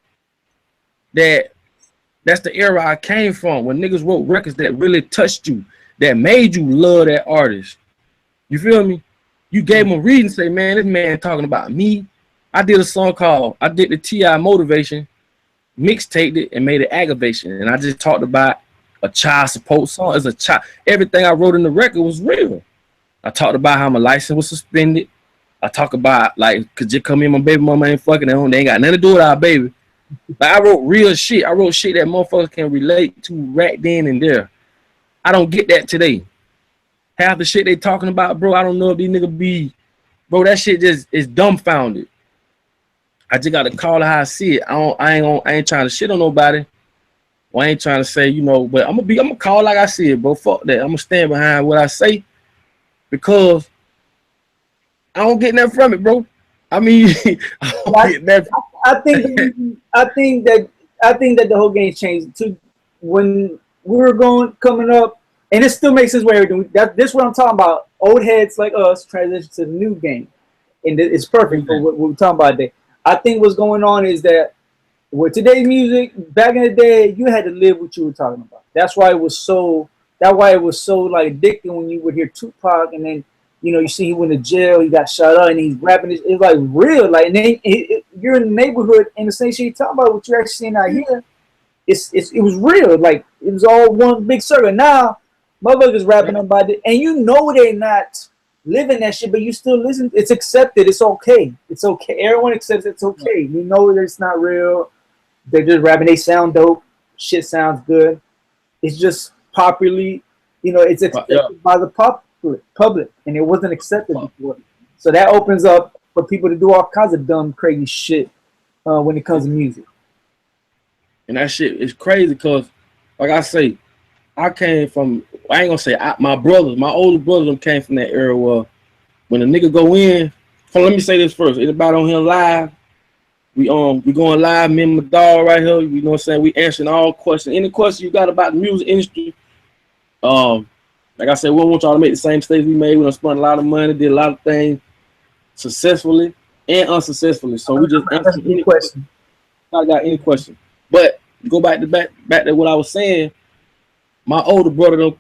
the era I came from, when niggas wrote records that really touched you, that made you love that artist. You feel me? You gave them a reason to say, man, this man talking about me. I did a song called, I did the T.I. Motivation, mixtaped it, and made it Aggravation. And I just talked about a child support song. As a child, everything I wrote in the record was real. I talked about how my license was suspended. I talk about, like, could you come in, my baby mama ain't fucking at home. They ain't got nothing to do with our baby. Like, I wrote real shit. I wrote shit that motherfuckers can relate to right then and there. I don't get that today. Half the shit they talking about, bro, I don't know if these niggas be, bro, that shit just is dumbfounded. I just gotta call it how I see it. I ain't trying to shit on nobody. Well, I ain't trying to say, but I'm gonna call it like I see it, bro. Fuck that. I'm gonna stand behind what I say because I don't get nothing from it, bro. I mean, I don't get nothing. I think that the whole game changed too. When we were coming up, and it still makes sense where everything. This is what I'm talking about. Old heads like us transition to the new game, and it's perfect for what we're talking about today. I think what's going on is that with today's music, back in the day, you had to live what you were talking about. That's why it was so like addicting when you would hear Tupac, and then you see he went to jail, he got shot up, and he's rapping. It's like real, like, and then you're in the neighborhood, and the same shit you talking about, what you're actually seeing out here, it was real, like it was all one big circle. Now, motherfuckers rapping about it, and they're not living that shit, but you still listen. It's accepted. It's okay. It's okay. Everyone accepts it's okay. You know that it's not real. They're just rapping. They sound dope. Shit sounds good. It's just popularly, it's accepted by the public, and it wasn't accepted before. So that opens up for people to do all kinds of dumb, crazy shit when it comes to music. And that shit is crazy because, like I say, I came from, I ain't gonna say my older brothers came from that era where when a nigga go in, let me say this first. Anybody on here live, we going live, me and my dog right here, you know what I'm saying? We answering all questions. Any question you got about the music industry, like I said, we don't want y'all to make the same mistakes we made. We done spent a lot of money, did a lot of things successfully and unsuccessfully. So we just answer any question. I got any question. But go back to what I was saying. My older brother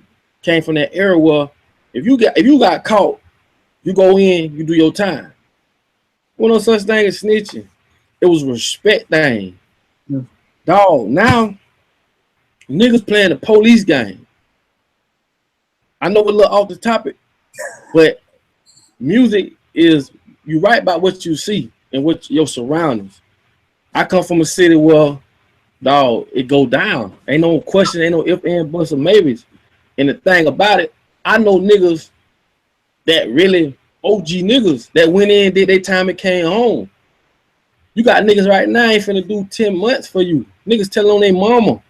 came from that era where if you got caught, you go in, you do your time. Well, no such thing as snitching. It was a respect thing. Yeah. Dog, now niggas playing the police game. I know we're a little off the topic, but music is, you write about what you see and what your surroundings. I come from a city where, dog, it go down. Ain't no question, ain't no if, and, buts, or maybes. And the thing about it, I know niggas that really OG niggas that went in, did their time and came home. You got niggas right now ain't finna do 10 months for you. Niggas telling on their mama.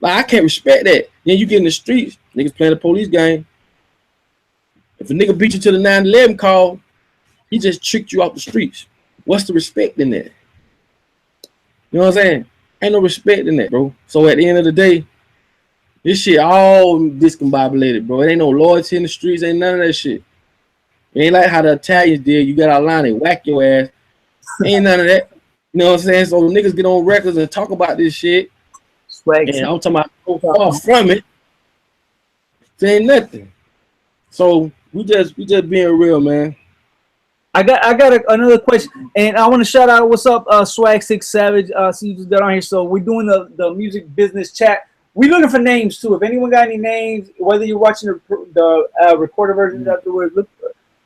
Like, I can't respect that. Then you get in the streets, niggas playing the police game. If a nigga beat you to the 9/11 call, he just tricked you off the streets. What's the respect in that? You know what I'm saying? Ain't no respect in that, bro. So at the end of the day, this shit all discombobulated, bro. It ain't no loyalty in the streets, ain't none of that shit. It ain't like how the Italians did. You got out of line, they whack your ass. Ain't none of that. You know what I'm saying? So niggas get on records and talk about this shit. Swag. And I'm talking about so far from it. It ain't nothing. So we just being real, man. I got another question, and I want to shout out. What's up, Swag 6 Savage? See you just got on here. So we're doing the music business chat. We're looking for names too. If anyone got any names, whether you're watching the recorded version afterwards, look,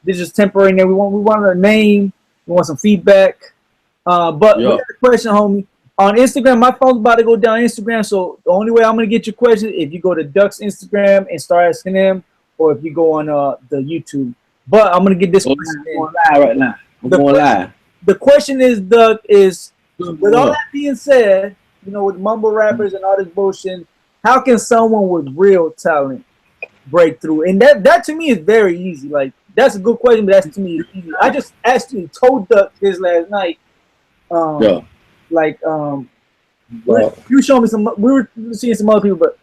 this is temporary. Name. We want a name. We want some feedback. But we got a question, homie. On Instagram, my phone's about to go down Instagram. So the only way I'm gonna get your question if you go to Duck's Instagram and start asking him, or if you go on the YouTube. But I'm gonna get this question going live right now. We're going live. The question is, Duck, is with all that being said, you know, with mumble rappers and all this bullshit, how can someone with real talent break through? And that to me is very easy. Like, that's a good question, but that's to me easy. I just actually told Duck this last night. You showed me some. We were seeing some other people, but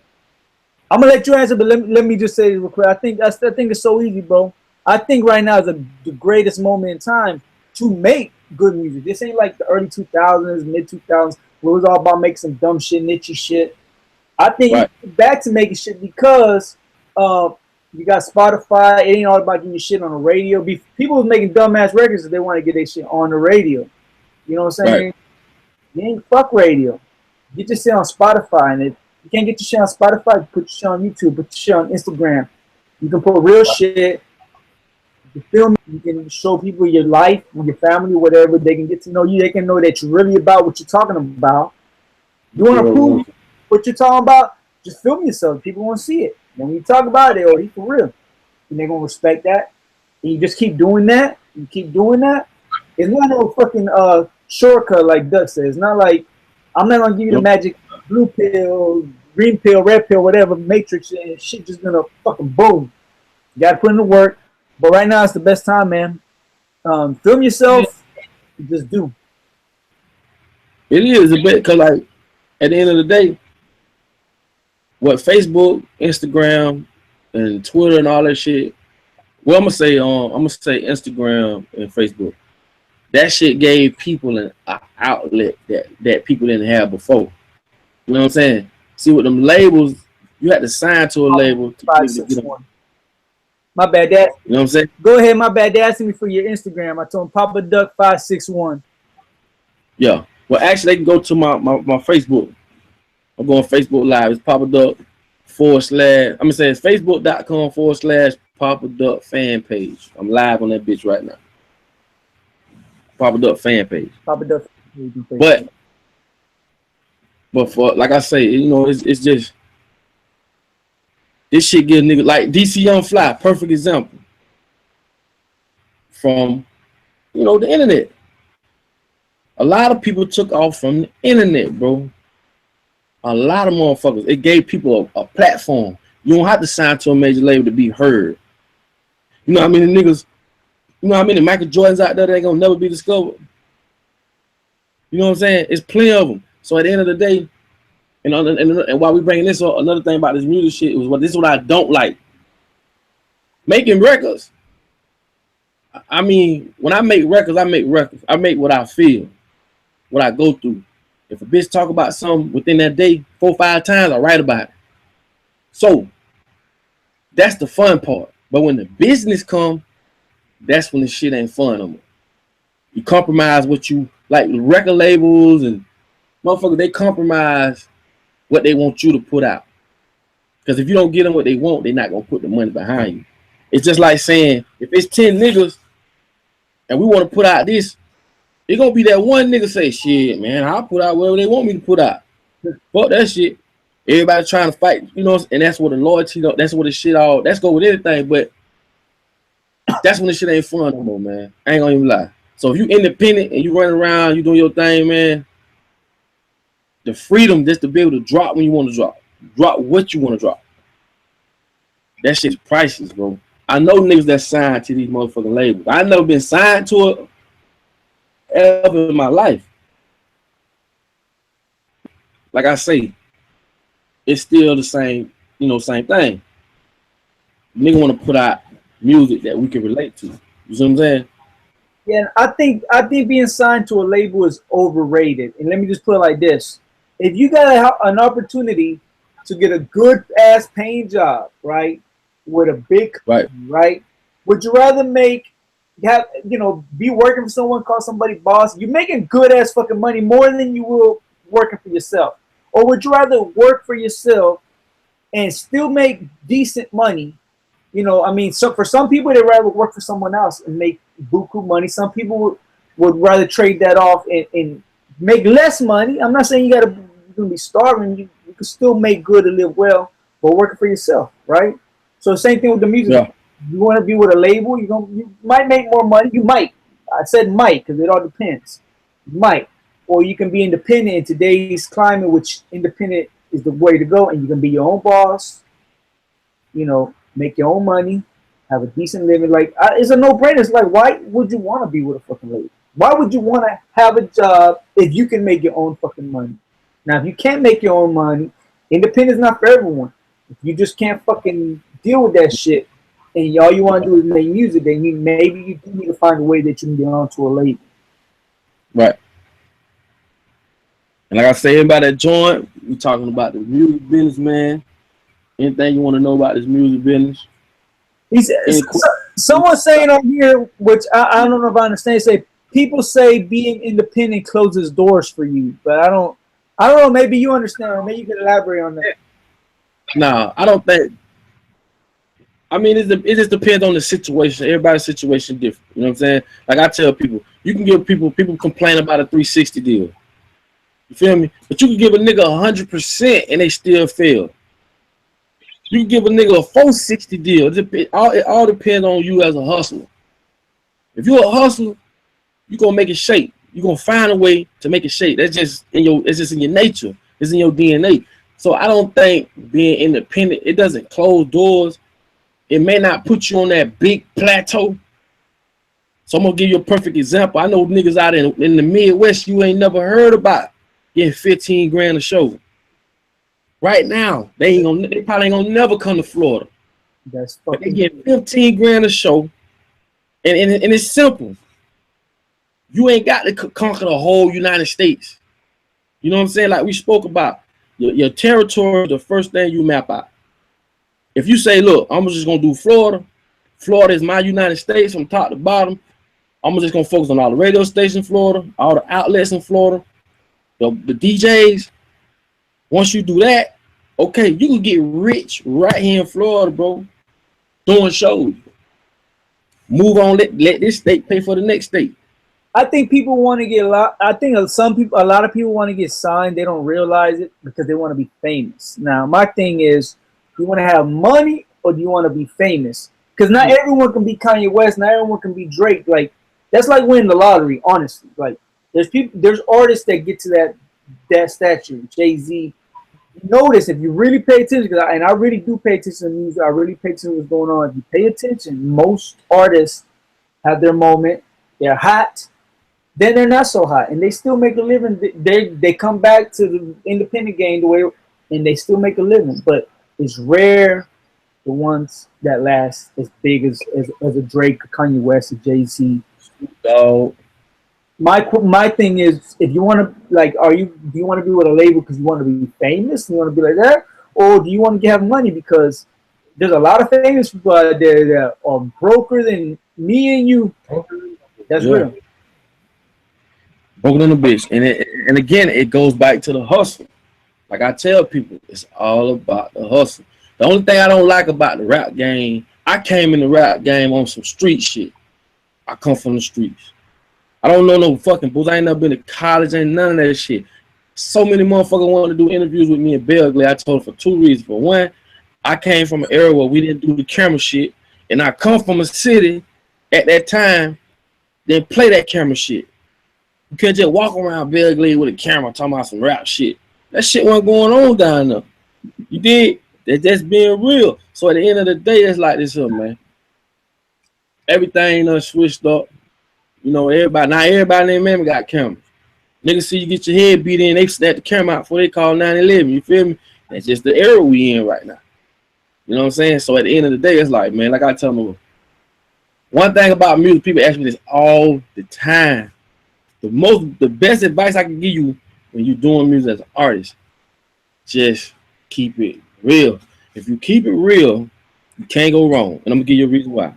I'm gonna let you answer. But let me just say this real quick. I think it's so easy, bro. I think right now is the greatest moment in time to make good music. This ain't like the early 2000s, mid 2000s, where it was all about making some dumb shit, niche shit. I think you get back to making shit because you got Spotify. It ain't all about getting your shit on the radio. People was making dumbass records if they want to get their shit on the radio. You know what I'm saying? Right. You ain't fuck radio. Get your shit on Spotify, and if you can't get your shit on Spotify, put your shit on YouTube, put your shit on Instagram. You can put real shit. You feel me? You can show people your life, your family, whatever. They can get to know you. They can know that you're really about what you're talking about. You want to prove what you're talking about? Just film yourself. People want to see it. And when you talk about it, he's for real. And they're going to respect that. And you just keep doing that. You keep doing that. It's not no fucking shortcut like Duck says. It's not like I'm not going to give you the magic blue pill, green pill, red pill, whatever, matrix, and shit just going to fucking boom. You got to put in the work. But right now, it's the best time, man. Film yourself. Just do. It is a bit because, like, at the end of the day, what Facebook, Instagram, and Twitter and all that shit. Well, I'm gonna say Instagram and Facebook. That shit gave people an outlet that people didn't have before. You know what I'm saying? See, with them labels, you had to sign to a label. My bad, Dad. You know what I'm saying? Go ahead, my bad. Dad asked me for your Instagram. I told him Papaduck 561. Yeah. Well, actually, they can go to my Facebook. I'm going Facebook Live. It's Papaduck / I'm gonna say it's Facebook.com/Papaduck fan page. I'm live on that bitch right now. Papaduck fan page. Papaduck. But for, like I say, you know, it's just this shit gives niggas like DC Young Fly, perfect example. From, you know, the internet. A lot of people took off from the internet, bro. A lot of motherfuckers. It gave people a platform. You don't have to sign to a major label to be heard. You know how many niggas, you know how many Michael Jordans out there that ain't gonna never be discovered? You know what I'm saying? It's plenty of them. So at the end of the day, and while we bringing this up, another thing about this music shit was this is what I don't like. Making records. I mean, when I make records, I make records. I make what I feel, what I go through. If a bitch talk about something within that day 4 or 5 times, I write about it. So that's the fun part. But when the business come, that's when the shit ain't fun no more. You compromise what you like. Record labels and motherfuckers, they compromise what they want you to put out. Because if you don't get them what they want, they're not gonna put the money behind you. It's just like saying, if it's 10 niggas and we want to put out this, it's gonna be that one nigga say, shit, man, I'll put out whatever they want me to put out. Fuck that shit. Everybody trying to fight, you know, and that's what the loyalty, that's what the shit all, that's go with anything. But that's when the shit ain't fun no more, man. I ain't gonna even lie. So if you independent and you running around, you doing your thing, man, the freedom just to be able to drop when you want to drop what you want to drop. That shit's priceless, bro. I know niggas that signed to these motherfucking labels. I never been signed to it ever in my life. Like I say, it's still the same, same thing. Nigga want to put out music that we can relate to. You see what I'm saying? Yeah, I think being signed to a label is overrated. And let me just put it like this: if you got an opportunity to get a good ass paying job, right, with a big, right, would you rather be working for someone, call somebody boss? You're making good ass fucking money more than you will working for yourself, or would you rather work for yourself and still make decent money? So for some people, they'd rather work for someone else and make buku money. Some people would rather trade that off and make less money. I'm not saying you're gonna be starving. You can still make good and live well, but working for yourself, right? So same thing with the music. Yeah. You want to be with a label, you might make more money. You might. I said might because it all depends. You might, or you can be independent in today's climate, which independent is the way to go, and you can be your own boss. Make your own money, have a decent living. It's a no-brainer. It's like, why would you want to be with a fucking label? Why would you want to have a job if you can make your own fucking money? Now, if you can't make your own money, independence is not for everyone. If you just can't fucking deal with that shit, and all you want to do is make music, then maybe you do need to find a way that you can get onto a label. Right. And like I say, everybody that joined, we talking about the music business, man. Anything you want to know about this music business? Someone saying on here, which I don't know if I understand, say people say being independent closes doors for you, but I don't know. Maybe you understand, or maybe you can elaborate on that. Nah, I don't think. I mean, it just depends on the situation. Everybody's situation different. You know what I'm saying? Like I tell people, you can give people complain about a 360 deal. You feel me? But you can give a nigga 100% and they still fail. You can give a nigga a 460 deal. It all depends on you as a hustler. If you're a hustler, you're gonna make it shake. You're gonna find a way to make it shake. It's just in your nature. It's in your DNA. So I don't think being independent, it doesn't close doors. It may not put you on that big plateau. So I'm gonna give you a perfect example. I know niggas out in the Midwest you ain't never heard about getting 15 grand a show. Right now, they probably ain't gonna never come to Florida. That's fucking. They get 15 grand a show, and it's simple. You ain't got to conquer the whole United States. You know what I'm saying? Like we spoke about, your territory is the first thing you map out. If you say, look, I'm just gonna do Florida. Florida is my United States from top to bottom. I'm just gonna focus on all the radio stations in Florida, all the outlets in Florida, the DJs. Once you do that, okay, you can get rich right here in Florida, bro. Doing shows. Move on, let this state pay for the next state. I think people want to get a lot. I think a lot of people want to get signed. They don't realize it because they want to be famous. Now, my thing is, do you want to have money or do you want to be famous? Because not everyone can be Kanye West. Not everyone can be Drake. Like that's like winning the lottery. Honestly, like there's artists that get to that stature. Jay-Z. Notice if you really pay attention, and I really do pay attention to music. I really pay attention to what's going on. If you pay attention, most artists have their moment. They're hot. Then they're not so hot, and they still make a living. They come back to the independent game the way, and they still make a living. But it's rare the ones that last as big as a Drake, a Kanye West, a Jay-Z. So my thing is, if you want to do you want to be with a label because you want to be famous, and you want to be like that, or do you want to have money because there's a lot of famous people out there that are broker than me and you. That's real. Broken on the bitch, and again, it goes back to the hustle. Like I tell people, it's all about the hustle. The only thing I don't like about the rap game, I came in the rap game on some street shit. I come from the streets. I don't know no fucking booze. I ain't never been to college, ain't none of that shit. So many motherfuckers wanted to do interviews with me in Belgrade. I told them for two reasons. For one, I came from an era where we didn't do the camera shit, and I come from a city at that time than play that camera shit. You can't just walk around Belgrade with a camera talking about some rap shit. That shit wasn't going on down there. You did? That's being real. So at the end of the day, it's like this here, man. Everything done switched up. You know, everybody in Miami got cameras. Niggas see you get your head beat in, they snap the camera out before they call 911. You feel me? That's just the era we in right now. You know what I'm saying? So at the end of the day, it's like, man, like I tell them, one thing about music, people ask me this all the time. The best advice I can give you when you're doing music as an artist, just keep it real. If you keep it real, you can't go wrong. And I'm gonna give you a reason why.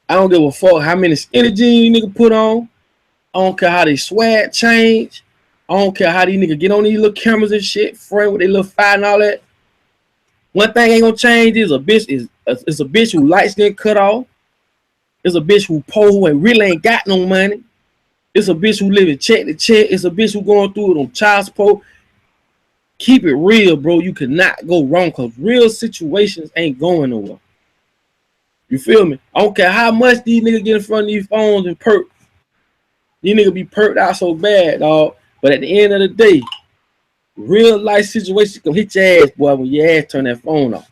I don't give a fuck how many skinny jeans you nigga put on. I don't care how they swag change. I don't care how these niggas get on these little cameras and shit, frame with their little fire and all that. One thing ain't gonna change is a bitch who lights get cut off. It's a bitch who poor who really ain't got no money. It's a bitch who living check to check. It's a bitch who going through it on child support. Keep it real, bro. You cannot go wrong because real situations ain't going nowhere. You feel me? I don't care how much these niggas get in front of these phones and perk. These niggas be perked out so bad, dog. But at the end of the day, real life situations can hit your ass, boy, when your ass turn that phone off.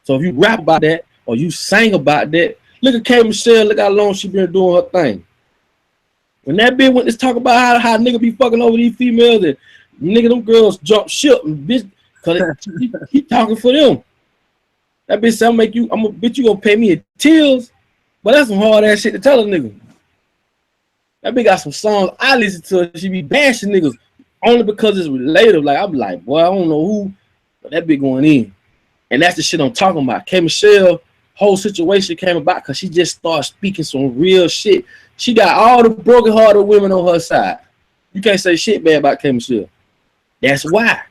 So if you rap about that or you sing about that, look at K. Michelle, look how long she been doing her thing. When that bitch went to talk about how nigga be fucking over these females and nigga, them girls jump ship and bitch, cause he talking for them. That bitch said, bitch, you gonna pay me in tears. But that's some hard ass shit to tell a nigga. That bitch got some songs I listen to. She be bashing niggas only because it's relative. Like, I be like, boy, I don't know who, but that bitch going in. And that's the shit I'm talking about. K. Michelle, whole situation came about because she just started speaking some real shit. She got all the broken-hearted women on her side. You can't say shit bad about K. Michelle. That's why.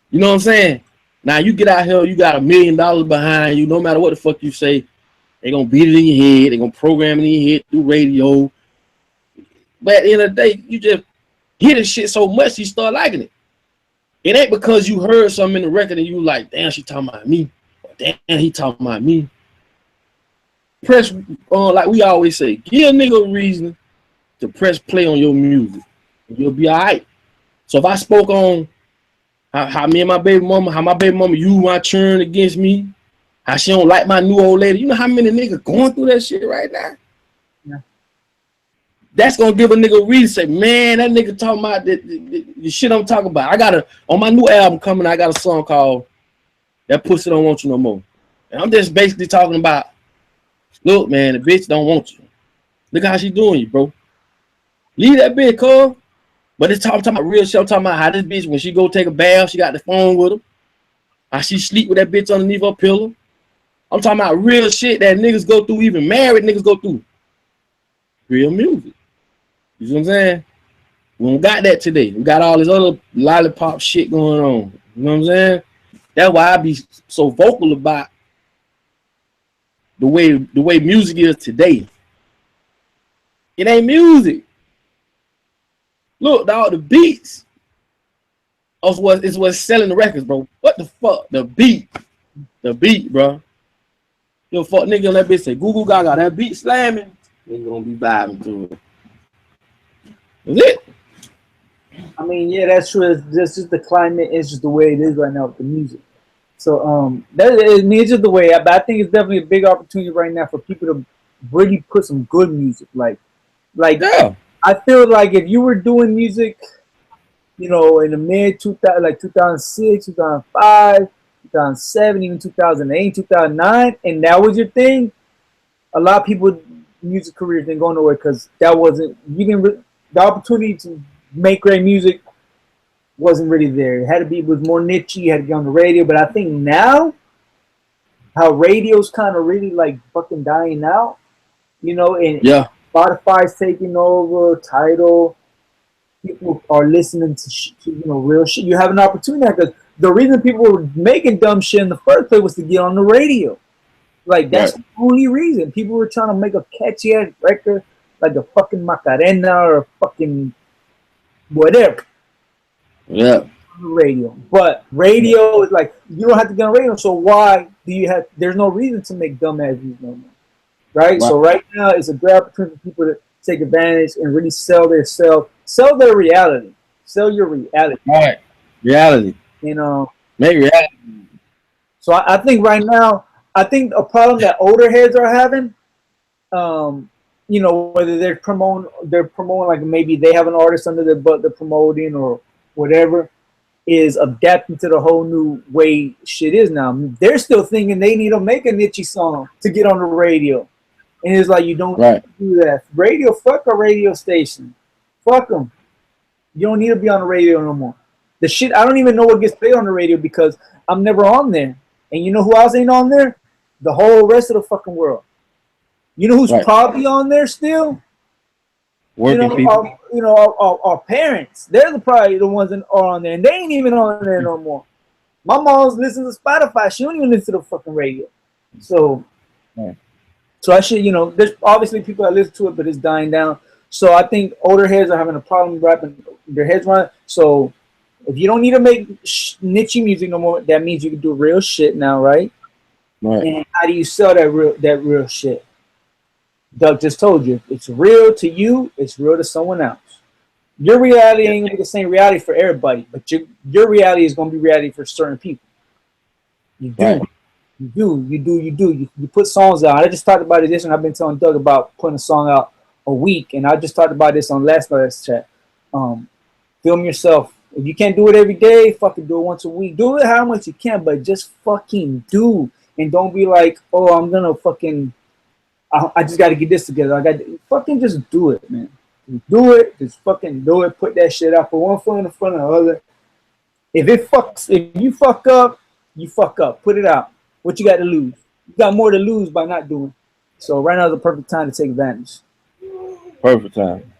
You know what I'm saying? Now, you get out here, you got $1 million behind you. No matter what the fuck you say, they going to beat it in your head. They going to program it in your head through radio. But at the end of the day, you just hear this shit so much, you start liking it. It ain't because you heard something in the record and you like, damn, she talking about me. Or, damn, he talking about me. Press, like we always say, give a nigga a reason to press play on your music. And you'll be all right. So if I spoke on how me and my baby mama, you my churn against me, how she don't like my new old lady. You know how many niggas going through that shit right now? Yeah. That's gonna give a nigga a reason to say, man, that nigga talking about the shit I'm talking about. On my new album coming, I got a song called That Pussy Don't Want You No More. And I'm just basically talking about, look, man, the bitch don't want you. Look how she doing you, bro. Leave that bitch, cuz. But it's talking about real shit. I'm talking about how this bitch, when she go take a bath, she got the phone with her. How she sleep with that bitch underneath her pillow. I'm talking about real shit that niggas go through, even married niggas go through. Real music. You see what I'm saying? We don't got that today. We got all this other lollipop shit going on. You know what I'm saying? That's why I be so vocal about the way music is today. It ain't music. Look, dog, the beats is what's selling the records, bro. What the fuck? The beat, bro. Yo, fuck nigga, let bitch say Google Gaga, that beat slamming. Nigga gonna be vibing to it. That's it. I mean, yeah, that's true. That's just the climate. It's just the way it is right now with the music. So, it's just the way. But I think it's definitely a big opportunity right now for people to really put some good music. Like, yeah. I feel like if you were doing music, you know, in the mid 2000, like 2006, 2005, 2007, even 2008, 2009, and that was your thing, a lot of people's music careers didn't go nowhere because that wasn't, the opportunity to make great music wasn't really there. It was more niche. You had to get on the radio. But I think now, how radio's kind of really like fucking dying out, you know, and yeah. Spotify's taking over, Tidal. People are listening to real shit. You have an opportunity because the reason people were making dumb shit in the first place was to get on the radio. Like, that's the only reason. People were trying to make a catchy ass record like a fucking Macarena or fucking whatever. Yeah. On the radio. But radio is like, you don't have to get on radio, so why do you have, there's no reason to make dumb ass music no more. right? So right now it's a great opportunity for people to take advantage and really sell their reality, sell your reality. Right. Reality. You know, Make reality. so I think right now, I think a problem that older heads are having, you know, whether they're promoting like maybe they have an artist under their butt they're promoting or whatever, is adapting to the whole new way shit is now. They're still thinking they need to make a niche song to get on the radio. And it's like, you don't do that. Radio, fuck a radio station. Fuck them. You don't need to be on the radio no more. The shit, I don't even know what gets played on the radio because I'm never on there. And you know who else ain't on there? The whole rest of the fucking world. You know who's probably on there still? Working people. Our parents. They're probably the ones that are on there. And they ain't even on there no more. My mom's listens to Spotify. She don't even listen to the fucking radio. So, I should, there's obviously people that listen to it, but it's dying down. So I think older heads are having a problem wrapping their heads around it. So if you don't need to make niche music no more, that means you can do real shit now, right? Right. And how do you sell that real shit? Doug just told you, it's real to you, it's real to someone else. Your reality ain't gonna be the same reality for everybody, but your reality is gonna be reality for certain people. You do. Right. You do. You put songs out. I just talked about it this, and I've been telling Doug about putting a song out a week, and I just talked about this on last night's chat. Film yourself. If you can't do it every day, fucking do it once a week. Do it how much you can, but just fucking do. And don't be like, oh, I'm gonna fucking, I just got to get this together. Fucking just do it, man. Do it. Just fucking do it. Put that shit out. Put one foot in the front of the other. If you fuck up, you fuck up. Put it out. What you got to lose? You got more to lose by not doing. So right now is the perfect time to take advantage. Perfect time.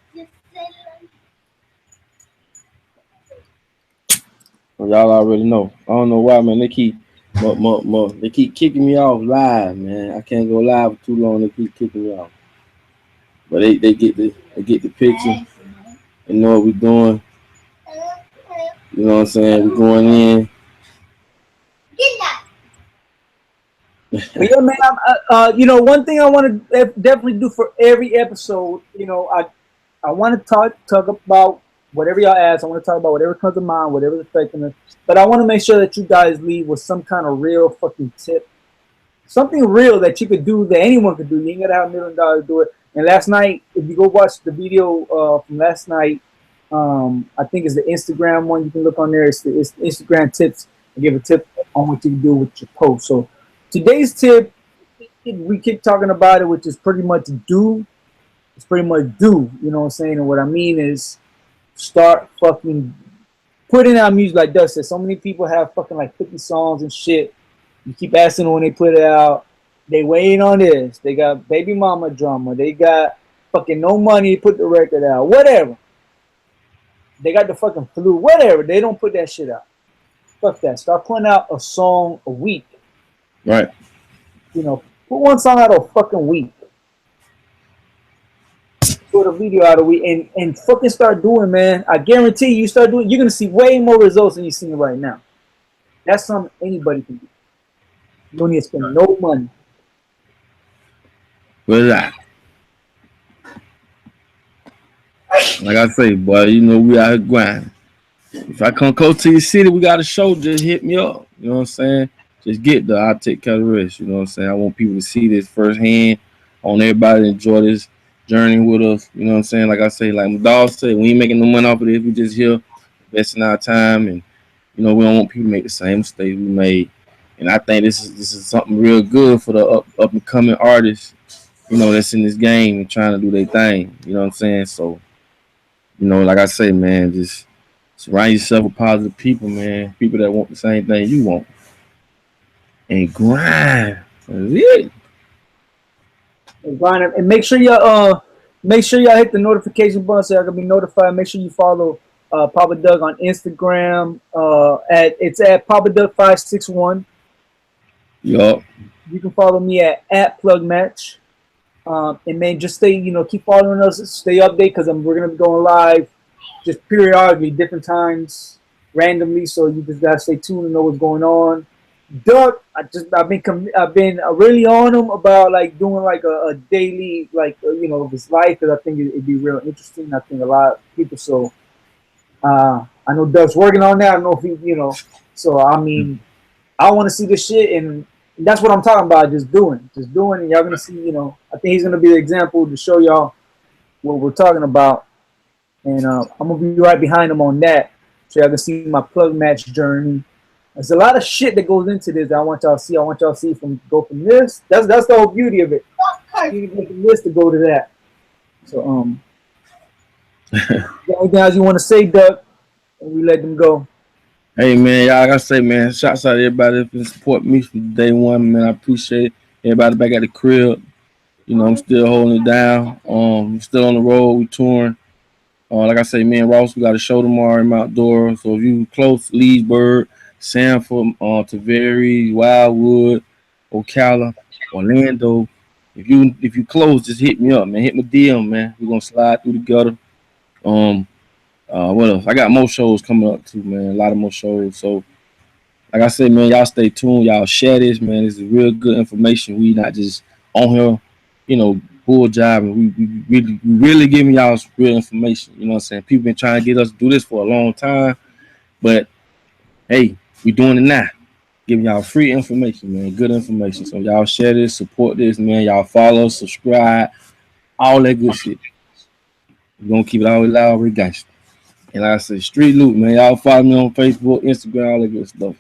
Well, y'all already know. I don't know why, man. They keep kicking me off live, man. I can't go live for too long. They keep kicking me off. But they get the picture. They know what we're doing. You know what I'm saying? We're going in. But yeah, man. One thing I want to definitely do for every episode, I want to talk about whatever y'all ask. I want to talk about whatever comes to mind, whatever's affecting us. But I want to make sure that you guys leave with some kind of real fucking tip, something real that you could do, that anyone could do. You ain't gotta have $1 million to do it. And last night, if you go watch the video from last night, I think it's the Instagram one. You can look on there. It's Instagram tips. I give a tip on what you can do with your post. So today's tip, we keep talking about it, which is pretty much do. It's pretty much do. You know what I'm saying? And what I mean is start fucking putting out music like Doug said. So many people have fucking like 50 songs and shit. You keep asking them when they put it out. They waiting on this. They got baby mama drama. They got fucking no money to put the record out. Whatever. They got the fucking flu. Whatever. They don't put that shit out. Fuck that. Start putting out a song a week. Right. Put one song out a fucking week. Put a video out a week and fucking start doing, man. I guarantee you start doing, you're gonna see way more results than you're seeing right now. That's something anybody can do. You don't need to spend no money. What's that? Like I say, boy, we out here grinding. If I come close to your city, we got a show, just hit me up. You know what I'm saying? Just get there. I'll take care of the rest. You know what I'm saying? I want people to see this firsthand. I want everybody to enjoy this journey with us. You know what I'm saying? Like I say, like my dog said, we ain't making no money off of this. We just here investing our time. And, we don't want people to make the same mistakes we made. And I think this is something real good for the up and coming artists, that's in this game and trying to do their thing. You know what I'm saying? So, like I say, man, just surround yourself with positive people, man. People that want the same thing you want. And grind. That's it. And grind. And make sure y'all hit the notification button so y'all can be notified. Make sure you follow Papaduck on Instagram. It's at Papaduck561. Yup. You can follow me at PlugMatch. And man, just keep following us, stay updated because we're gonna be going live just periodically, different times, randomly. So you just gotta stay tuned and know what's going on. Duck, I've been really on him about like doing like a daily like you know of his life because I think it'd be real interesting. I think a lot of people. So I know Duck's working on that. I don't know if he you know. So I mean, I want to see this shit, and that's what I'm talking about. Just doing, and y'all gonna see. You know, I think he's gonna be the example to show y'all what we're talking about, and I'm gonna be right behind him on that, so y'all can see my plug match journey. There's a lot of shit that goes into this that I want y'all to see. I want y'all to see from this. That's the whole beauty of it. You can go from this to go to that. So anything else you want to say, Doug? And we let them go. Hey man, y'all gotta say, man, shouts out to everybody that's been support me from day one, man. I appreciate it. Everybody back at the crib. You know, I'm still holding it down. Still on the road, we touring. Like I say, me and Ross, we got a show tomorrow in Mount Dora. So if you close, Leesburg, Sanford, Taveri, Wildwood, Ocala, Orlando. If you close, just hit me up, man. Hit my DM, man. We're gonna slide through together. What else? I got more shows coming up too, man. A lot of more shows. So like I said, man, y'all stay tuned. Y'all share this, man. This is real good information. We not just on here, you know, bull jobbing. We really giving y'all some real information. You know what I'm saying? People been trying to get us to do this for a long time, but hey, we doing it now. Giving y'all free information, man. Good information. So y'all share this, support this, man. Y'all follow, subscribe, all that good shit. We're gonna keep it all loud, we gangster. And like I said, street loot, man. Y'all follow me on Facebook, Instagram, all that good stuff.